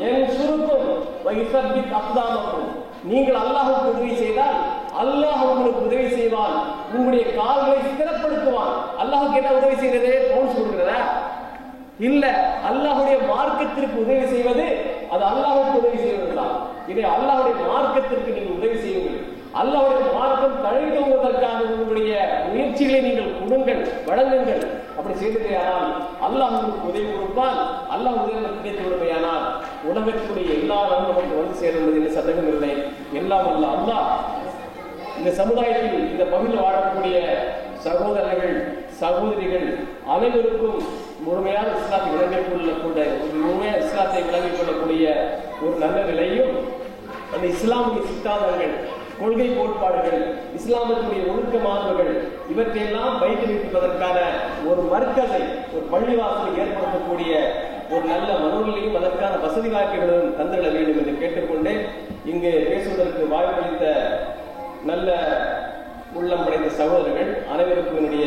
என் சுருக்கும் வைசபித் அப்தாமக்கும், நீங்கள் அல்லாஹ்வுக்கு உதவி செய்தால் அல்லாஹ் உங்களுக்கு உதவி செய்வான், உங்களுடைய கால்களை ஸ்திரப்படுத்துவான். அல்லாஹ்வுக்கு என்ன உதவி செய்யறது? பவுன்ஸ் கொடுக்கிறதா? இல்ல, அல்லாஹ்வுடைய மார்க்கத்திற்கு உதவி செய்வது அது அல்லாஹ்வுக்கு உதவி செய்வதுதான். இதை அல்லாஹ்வுடைய மார்க்கத்திற்கு நீங்கள் உதவி செய்யுங்கள். அல்லாஹ்வுடைய மார்க்கம் தழைத்தோங்குவதற்காக உங்களுடைய முயற்சிகளை நீங்கள் கொடுங்கள், வழங்குங்கள். அப்படி செய்ததையானால் அல்லாஹ் உங்களுக்கு உதவி கொடுப்பான். அல்லாஹ் உதவி கிடைத்து விடுமையானால் உலகத்துடைய எல்லா நமக்கு வந்து சேர்ந்தது என்று சந்தேகம் இல்லை. எல்லாம் அல்லாஹ் இந்த சமுதாயத்தில் இந்த பகுதியில் வாழக்கூடிய சகோதரர்கள் சகோதரிகள் அனைவருக்கும் முழுமையான இஸ்லாத்தை விளங்கிக் கொள்ளக்கூடிய முழுமையான இஸ்லாத்தை விளங்கிக் கொள்ளக்கூடிய ஒரு நல்ல நிலையும், அந்த இஸ்லாமிய சித்தாந்தங்கள், கொள்கை கோட்பாடுகள், இஸ்லாமத்துடைய ஒழுக்கமானவர்கள் இவற்றையெல்லாம் பயிற்றுவிப்பதற்கான ஒரு மர்க்கஸை, ஒரு பள்ளிவாசலை ஏற்படுத்தக்கூடிய ஒரு நல்ல மனோநிலையும் அதற்கான வசதி வாய்ப்புகளும் தந்திட வேண்டும் என்று கேட்டுக்கொண்டு இங்கு பேசுவதற்கு வாய்ப்பளித்த நல்ல உள்ளம் படைத்த சகோதரர்கள் அனைவருக்கும் என்னுடைய